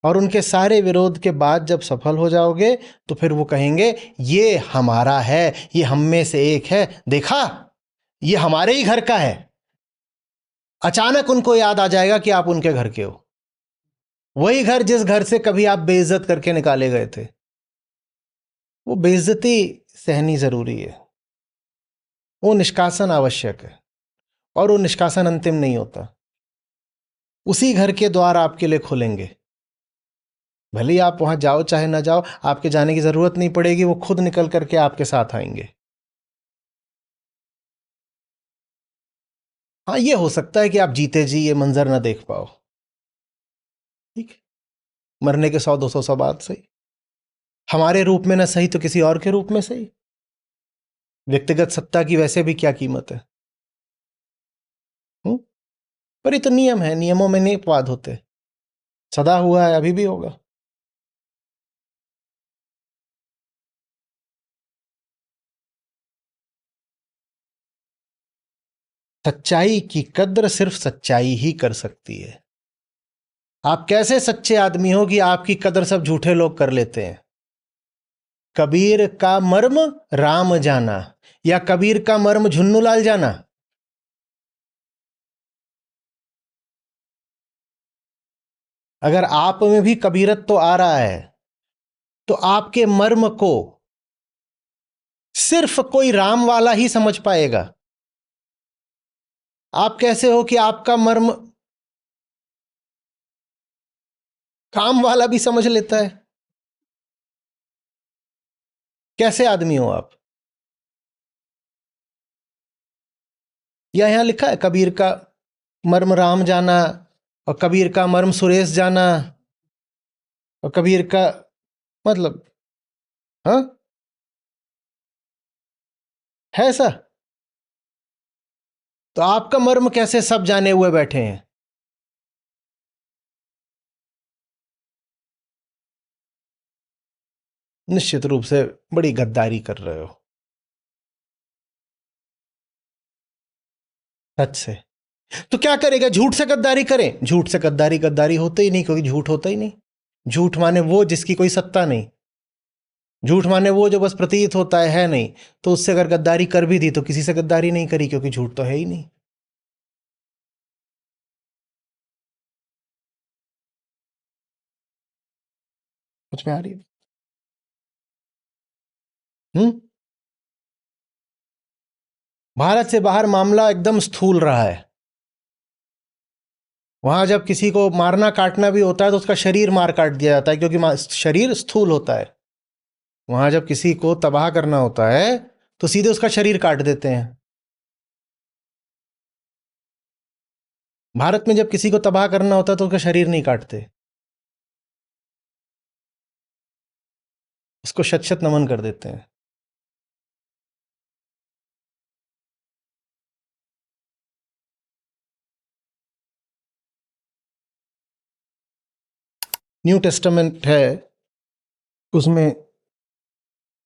और उनके सारे विरोध के बाद जब सफल हो जाओगे तो फिर वो कहेंगे ये हमारा है, ये हम में से एक है, देखा, ये हमारे ही घर का है। अचानक उनको याद आ जाएगा कि आप उनके घर के हो, वही घर जिस घर से कभी आप बेइज्जत करके निकाले गए थे। वो बेइज्जती सहनी जरूरी है, वो निष्कासन आवश्यक है, और वो निष्कासन अंतिम नहीं होता। उसी घर के द्वार आपके लिए खुलेंगे, भले ही आप वहां जाओ चाहे ना जाओ, आपके जाने की जरूरत नहीं पड़ेगी, वो खुद निकल करके आपके साथ आएंगे। हाँ, ये हो सकता है कि आप जीते जी ये मंजर ना देख पाओ, ठीक है, मरने के 100-200 बाद सही, हमारे रूप में ना सही तो किसी और के रूप में सही। व्यक्तिगत सत्ता की वैसे भी क्या कीमत है? हुँ? पर ये तो नियम है, नियमों में नहीं अपवाद होते। सदा हुआ है, अभी भी होगा। सच्चाई की कद्र सिर्फ सच्चाई ही कर सकती है। आप कैसे सच्चे आदमी हो कि आपकी कद्र सब झूठे लोग कर लेते हैं? कबीर का मर्म राम जाना, या कबीर का मर्म झुन्नूलाल जाना? अगर आप में भी कबीरत तो आ रहा है, तो आपके मर्म को सिर्फ कोई राम वाला ही समझ पाएगा। आप कैसे हो कि आपका मर्म काम वाला भी समझ लेता है? कैसे आदमी हो आप? या यहां लिखा है कबीर का मर्म राम जाना, और कबीर का मर्म सुरेश जाना, और कबीर का मतलब, हाँ, है ऐसा? तो आपका मर्म कैसे सब जाने हुए बैठे हैं? निश्चित रूप से बड़ी गद्दारी कर रहे हो, सच से। तो क्या करेगा? झूठ से गद्दारी करें? झूठ से गद्दारी गद्दारी होते ही नहीं, क्योंकि झूठ होता ही नहीं। झूठ माने वो जिसकी कोई सत्ता नहीं, झूठ माने वो जो बस प्रतीत होता है नहीं। तो उससे अगर गद्दारी कर भी दी तो किसी से गद्दारी नहीं करी, क्योंकि झूठ तो है ही नहीं। कुछ में आ रही है? हम्म। भारत से बाहर मामला एकदम स्थूल रहा है। वहां जब किसी को मारना काटना भी होता है तो उसका शरीर मार काट दिया जाता है, क्योंकि शरीर स्थूल होता है। वहां जब किसी को तबाह करना होता है तो सीधे उसका शरीर काट देते हैं। भारत में जब किसी को तबाह करना होता है तो उसका शरीर नहीं काटते, उसको शत शत नमन कर देते हैं। न्यू टेस्टामेंट है, उसमें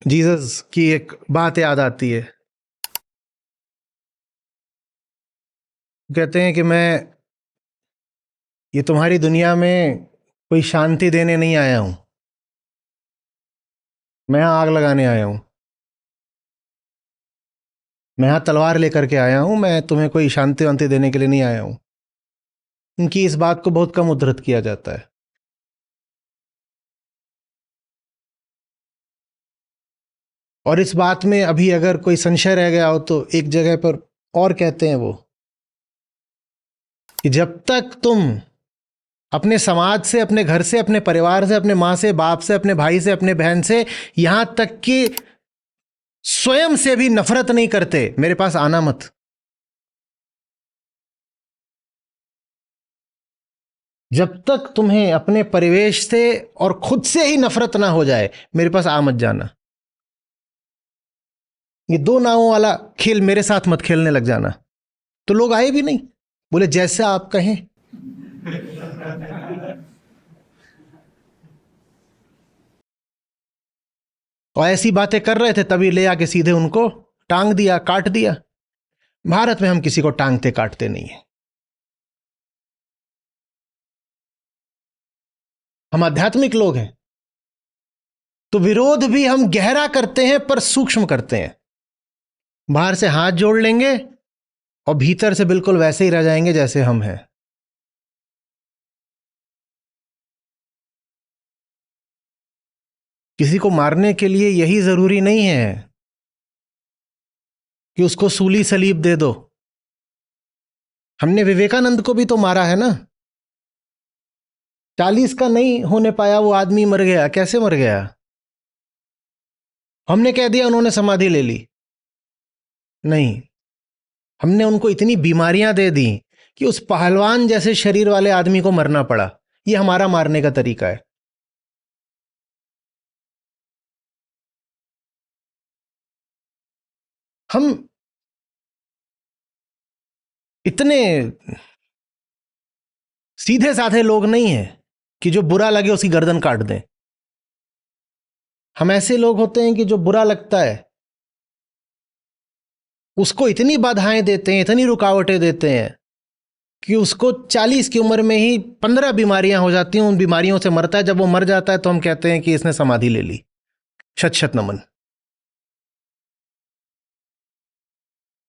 जीसस की एक बात याद आती है। कहते हैं कि मैं ये तुम्हारी दुनिया में कोई शांति देने नहीं आया हूं, मैं यहां आग लगाने आया हूं, मैं यहां तलवार लेकर के आया हूं, मैं तुम्हें कोई शांति वांति देने के लिए नहीं आया हूं। इनकी इस बात को बहुत कम उद्धृत किया जाता है। और इस बात में अभी अगर कोई संशय रह गया हो तो एक जगह पर और कहते हैं वो कि जब तक तुम अपने समाज से, अपने घर से, अपने परिवार से, अपने माँ से, बाप से, अपने भाई से, अपने बहन से, यहां तक कि स्वयं से भी नफरत नहीं करते, मेरे पास आना मत। जब तक तुम्हें अपने परिवेश से और खुद से ही नफरत ना हो जाए, मेरे पास आ मत जाना। ये दो नावों वाला खेल मेरे साथ मत खेलने लग जाना। तो लोग आए भी नहीं, बोले जैसा आप कहें। और ऐसी बातें कर रहे थे, तभी ले आके सीधे उनको टांग दिया, काट दिया। भारत में हम किसी को टांगते काटते नहीं है। हम आध्यात्मिक लोग हैं, तो विरोध भी हम गहरा करते हैं पर सूक्ष्म करते हैं। बाहर से हाथ जोड़ लेंगे और भीतर से बिल्कुल वैसे ही रह जाएंगे जैसे हम हैं। किसी को मारने के लिए यही जरूरी नहीं है कि उसको सूली सलीब दे दो। हमने विवेकानंद को भी तो मारा है ना। 40 का नहीं होने पाया वो आदमी मर गया। कैसे मर गया? हमने कह दिया उन्होंने समाधि ले ली? नहीं, हमने उनको इतनी बीमारियां दे दी कि उस पहलवान जैसे शरीर वाले आदमी को मरना पड़ा। ये हमारा मारने का तरीका है। हम इतने सीधे साधे लोग नहीं हैं कि जो बुरा लगे उसकी गर्दन काट दें। हम ऐसे लोग होते हैं कि जो बुरा लगता है उसको इतनी बाधाएं देते हैं, इतनी रुकावटें देते हैं कि उसको 40 की उम्र में ही 15 बीमारियां हो जाती हैं। उन बीमारियों से मरता है। जब वो मर जाता है तो हम कहते हैं कि इसने समाधि ले ली। शत शत नमन।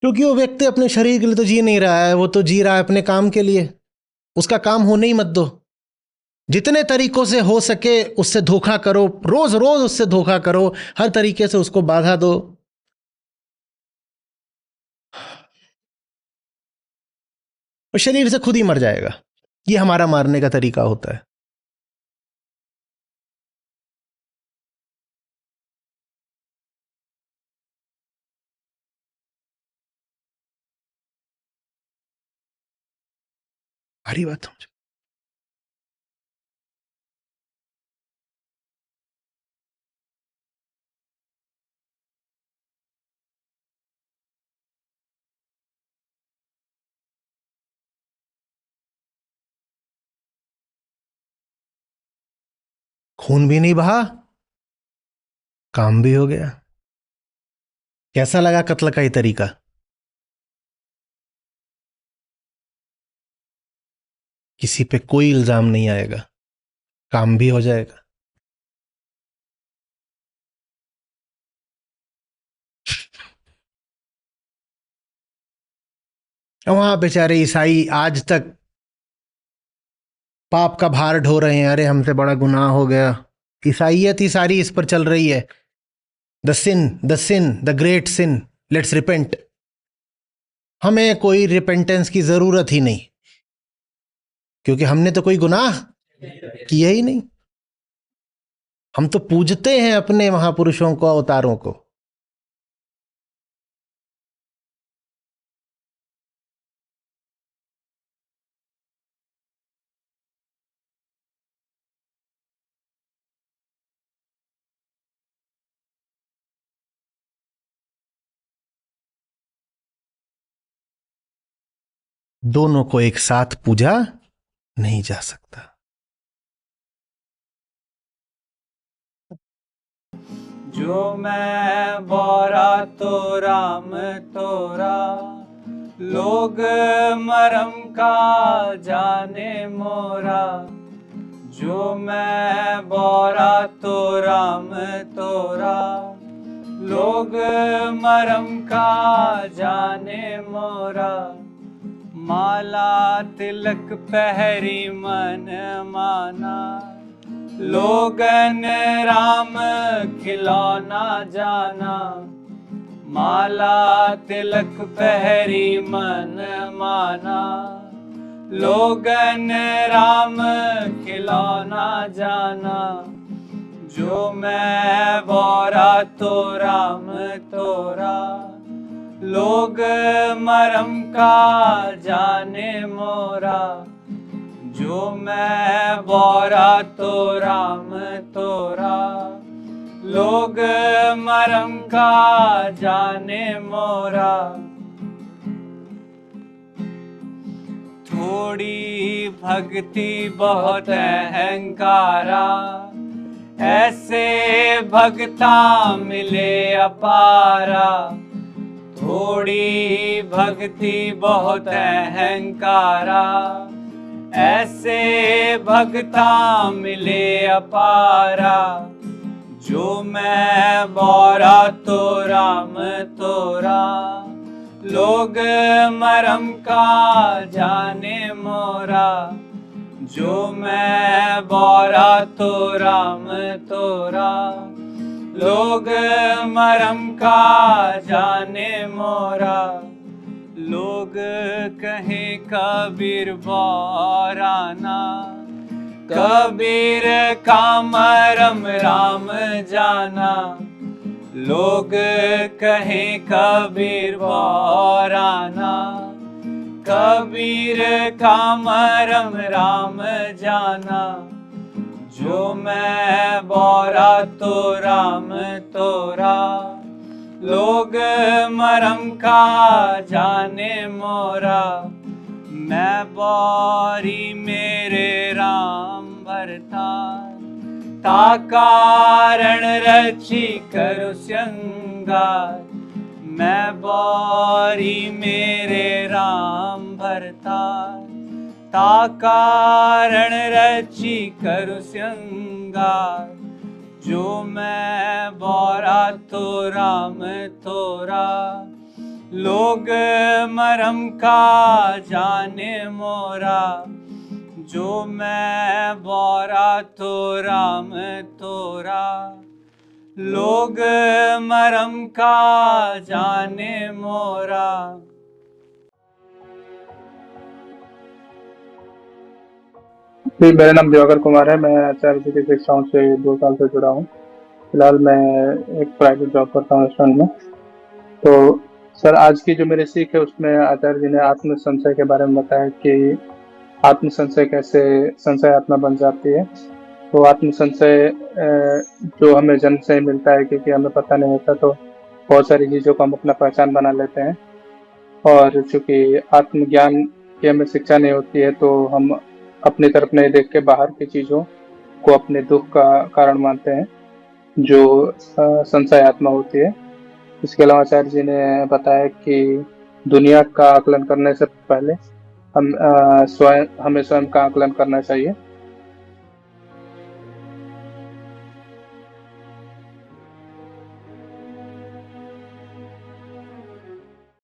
क्योंकि वो व्यक्ति अपने शरीर के लिए तो जी नहीं रहा है, वो तो जी रहा है अपने काम के लिए। उसका काम होने ही मत दो। जितने तरीकों से हो सके उससे धोखा करो, रोज रोज उससे धोखा करो, हर तरीके से उसको बाधा दो। वो शरीर से खुद ही मर जाएगा। ये हमारा मारने का तरीका होता है। भारी बात समझो। खून भी नहीं बहा, काम भी हो गया। कैसा लगा कत्ल का ये तरीका? किसी पे कोई इल्जाम नहीं आएगा, काम भी हो जाएगा। वहां बेचारे ईसाई आज तक पाप का भार ढो रहे हैं। अरे हमसे बड़ा गुनाह हो गया। ईसाइयत ही सारी इस पर चल रही है। The great sin, let's repent. हमें कोई रिपेंटेंस की जरूरत ही नहीं, क्योंकि हमने तो कोई गुनाह किया ही नहीं। हम तो पूजते हैं अपने महापुरुषों को, अवतारों को। दोनों को एक साथ पूजा नहीं जा सकता। जो मैं बोरा तो राम तोरा, लोग मरम का जाने मोरा। जो मैं बोरा तो राम तोरा, लोग मरम का जाने मोरा। माला तिलक पहरी मन माना, लोगन राम खिलौना जाना। माला तिलक पहरी मन माना, लोगन राम खिलौना जाना, जो मैं बोरा तो राम तोरा, लोग मरम का जाने मोरा, जो मैं बोरा तो राम तोरा, लोग मरम का जाने मोरा। थोड़ी भक्ति बहुत अहंकारा, ऐसे भक्ता मिले अपारा। थोड़ी भक्ति बहुत अहंकारा, ऐसे भक्ता मिले अपारा। जो मैं बोरा तो राम तोरा, लोग मरम का जाने मोरा। जो मैं बोरा तो राम तोरा, लोग मरम का जाने मोरा। लोग कहें कबीर बोराना, कबीर का मरम राम जाना। लोग कहें कबीर बोराना, कबीर का मरम राम जाना। जो मैं बोरा तो राम तोरा, लोग मरम का जाने मोरा। मैं बोरी मेरे राम भरतार, ता कारण रची करु श्रृंगार। मैं बोरी मेरे राम भरतार, ता कारण रची करु श्रृंगार। जो मैं बोरा तो राम तोरा, लोग मरम का जाने मोरा। जो मैं बोरा तो राम तोरा, लोग मरम का जाने मोरा। जी, मेरा नाम दिवाकर कुमार है। मैं आचार्य जी की शिक्षाओं से 2 साल से जुड़ा हूँ। फिलहाल मैं एक प्राइवेट जॉब करता हूँ रेस्टोरेंट में। तो सर, आज की जो मेरी सीख है उसमें आचार्य जी ने आत्म संशय के बारे में बताया कि आत्म संशय कैसे संशय आत्मा बन जाती है। तो आत्म संशय जो हमें जन्म से ही मिलता है, क्योंकि हमें पता नहीं होता, तो बहुत सारी चीज़ों को हम अपना पहचान बना लेते हैं। और चूँकि आत्मज्ञान की हमें शिक्षा नहीं होती है, तो हम अपनी तरफ नहीं देख के बाहर की चीज़ों को अपने दुख का कारण मानते हैं, जो संशय आत्मा होती है। इसके अलावा आचार्य जी ने बताया कि दुनिया का आकलन करने से पहले हमें स्वयं का आकलन करना चाहिए।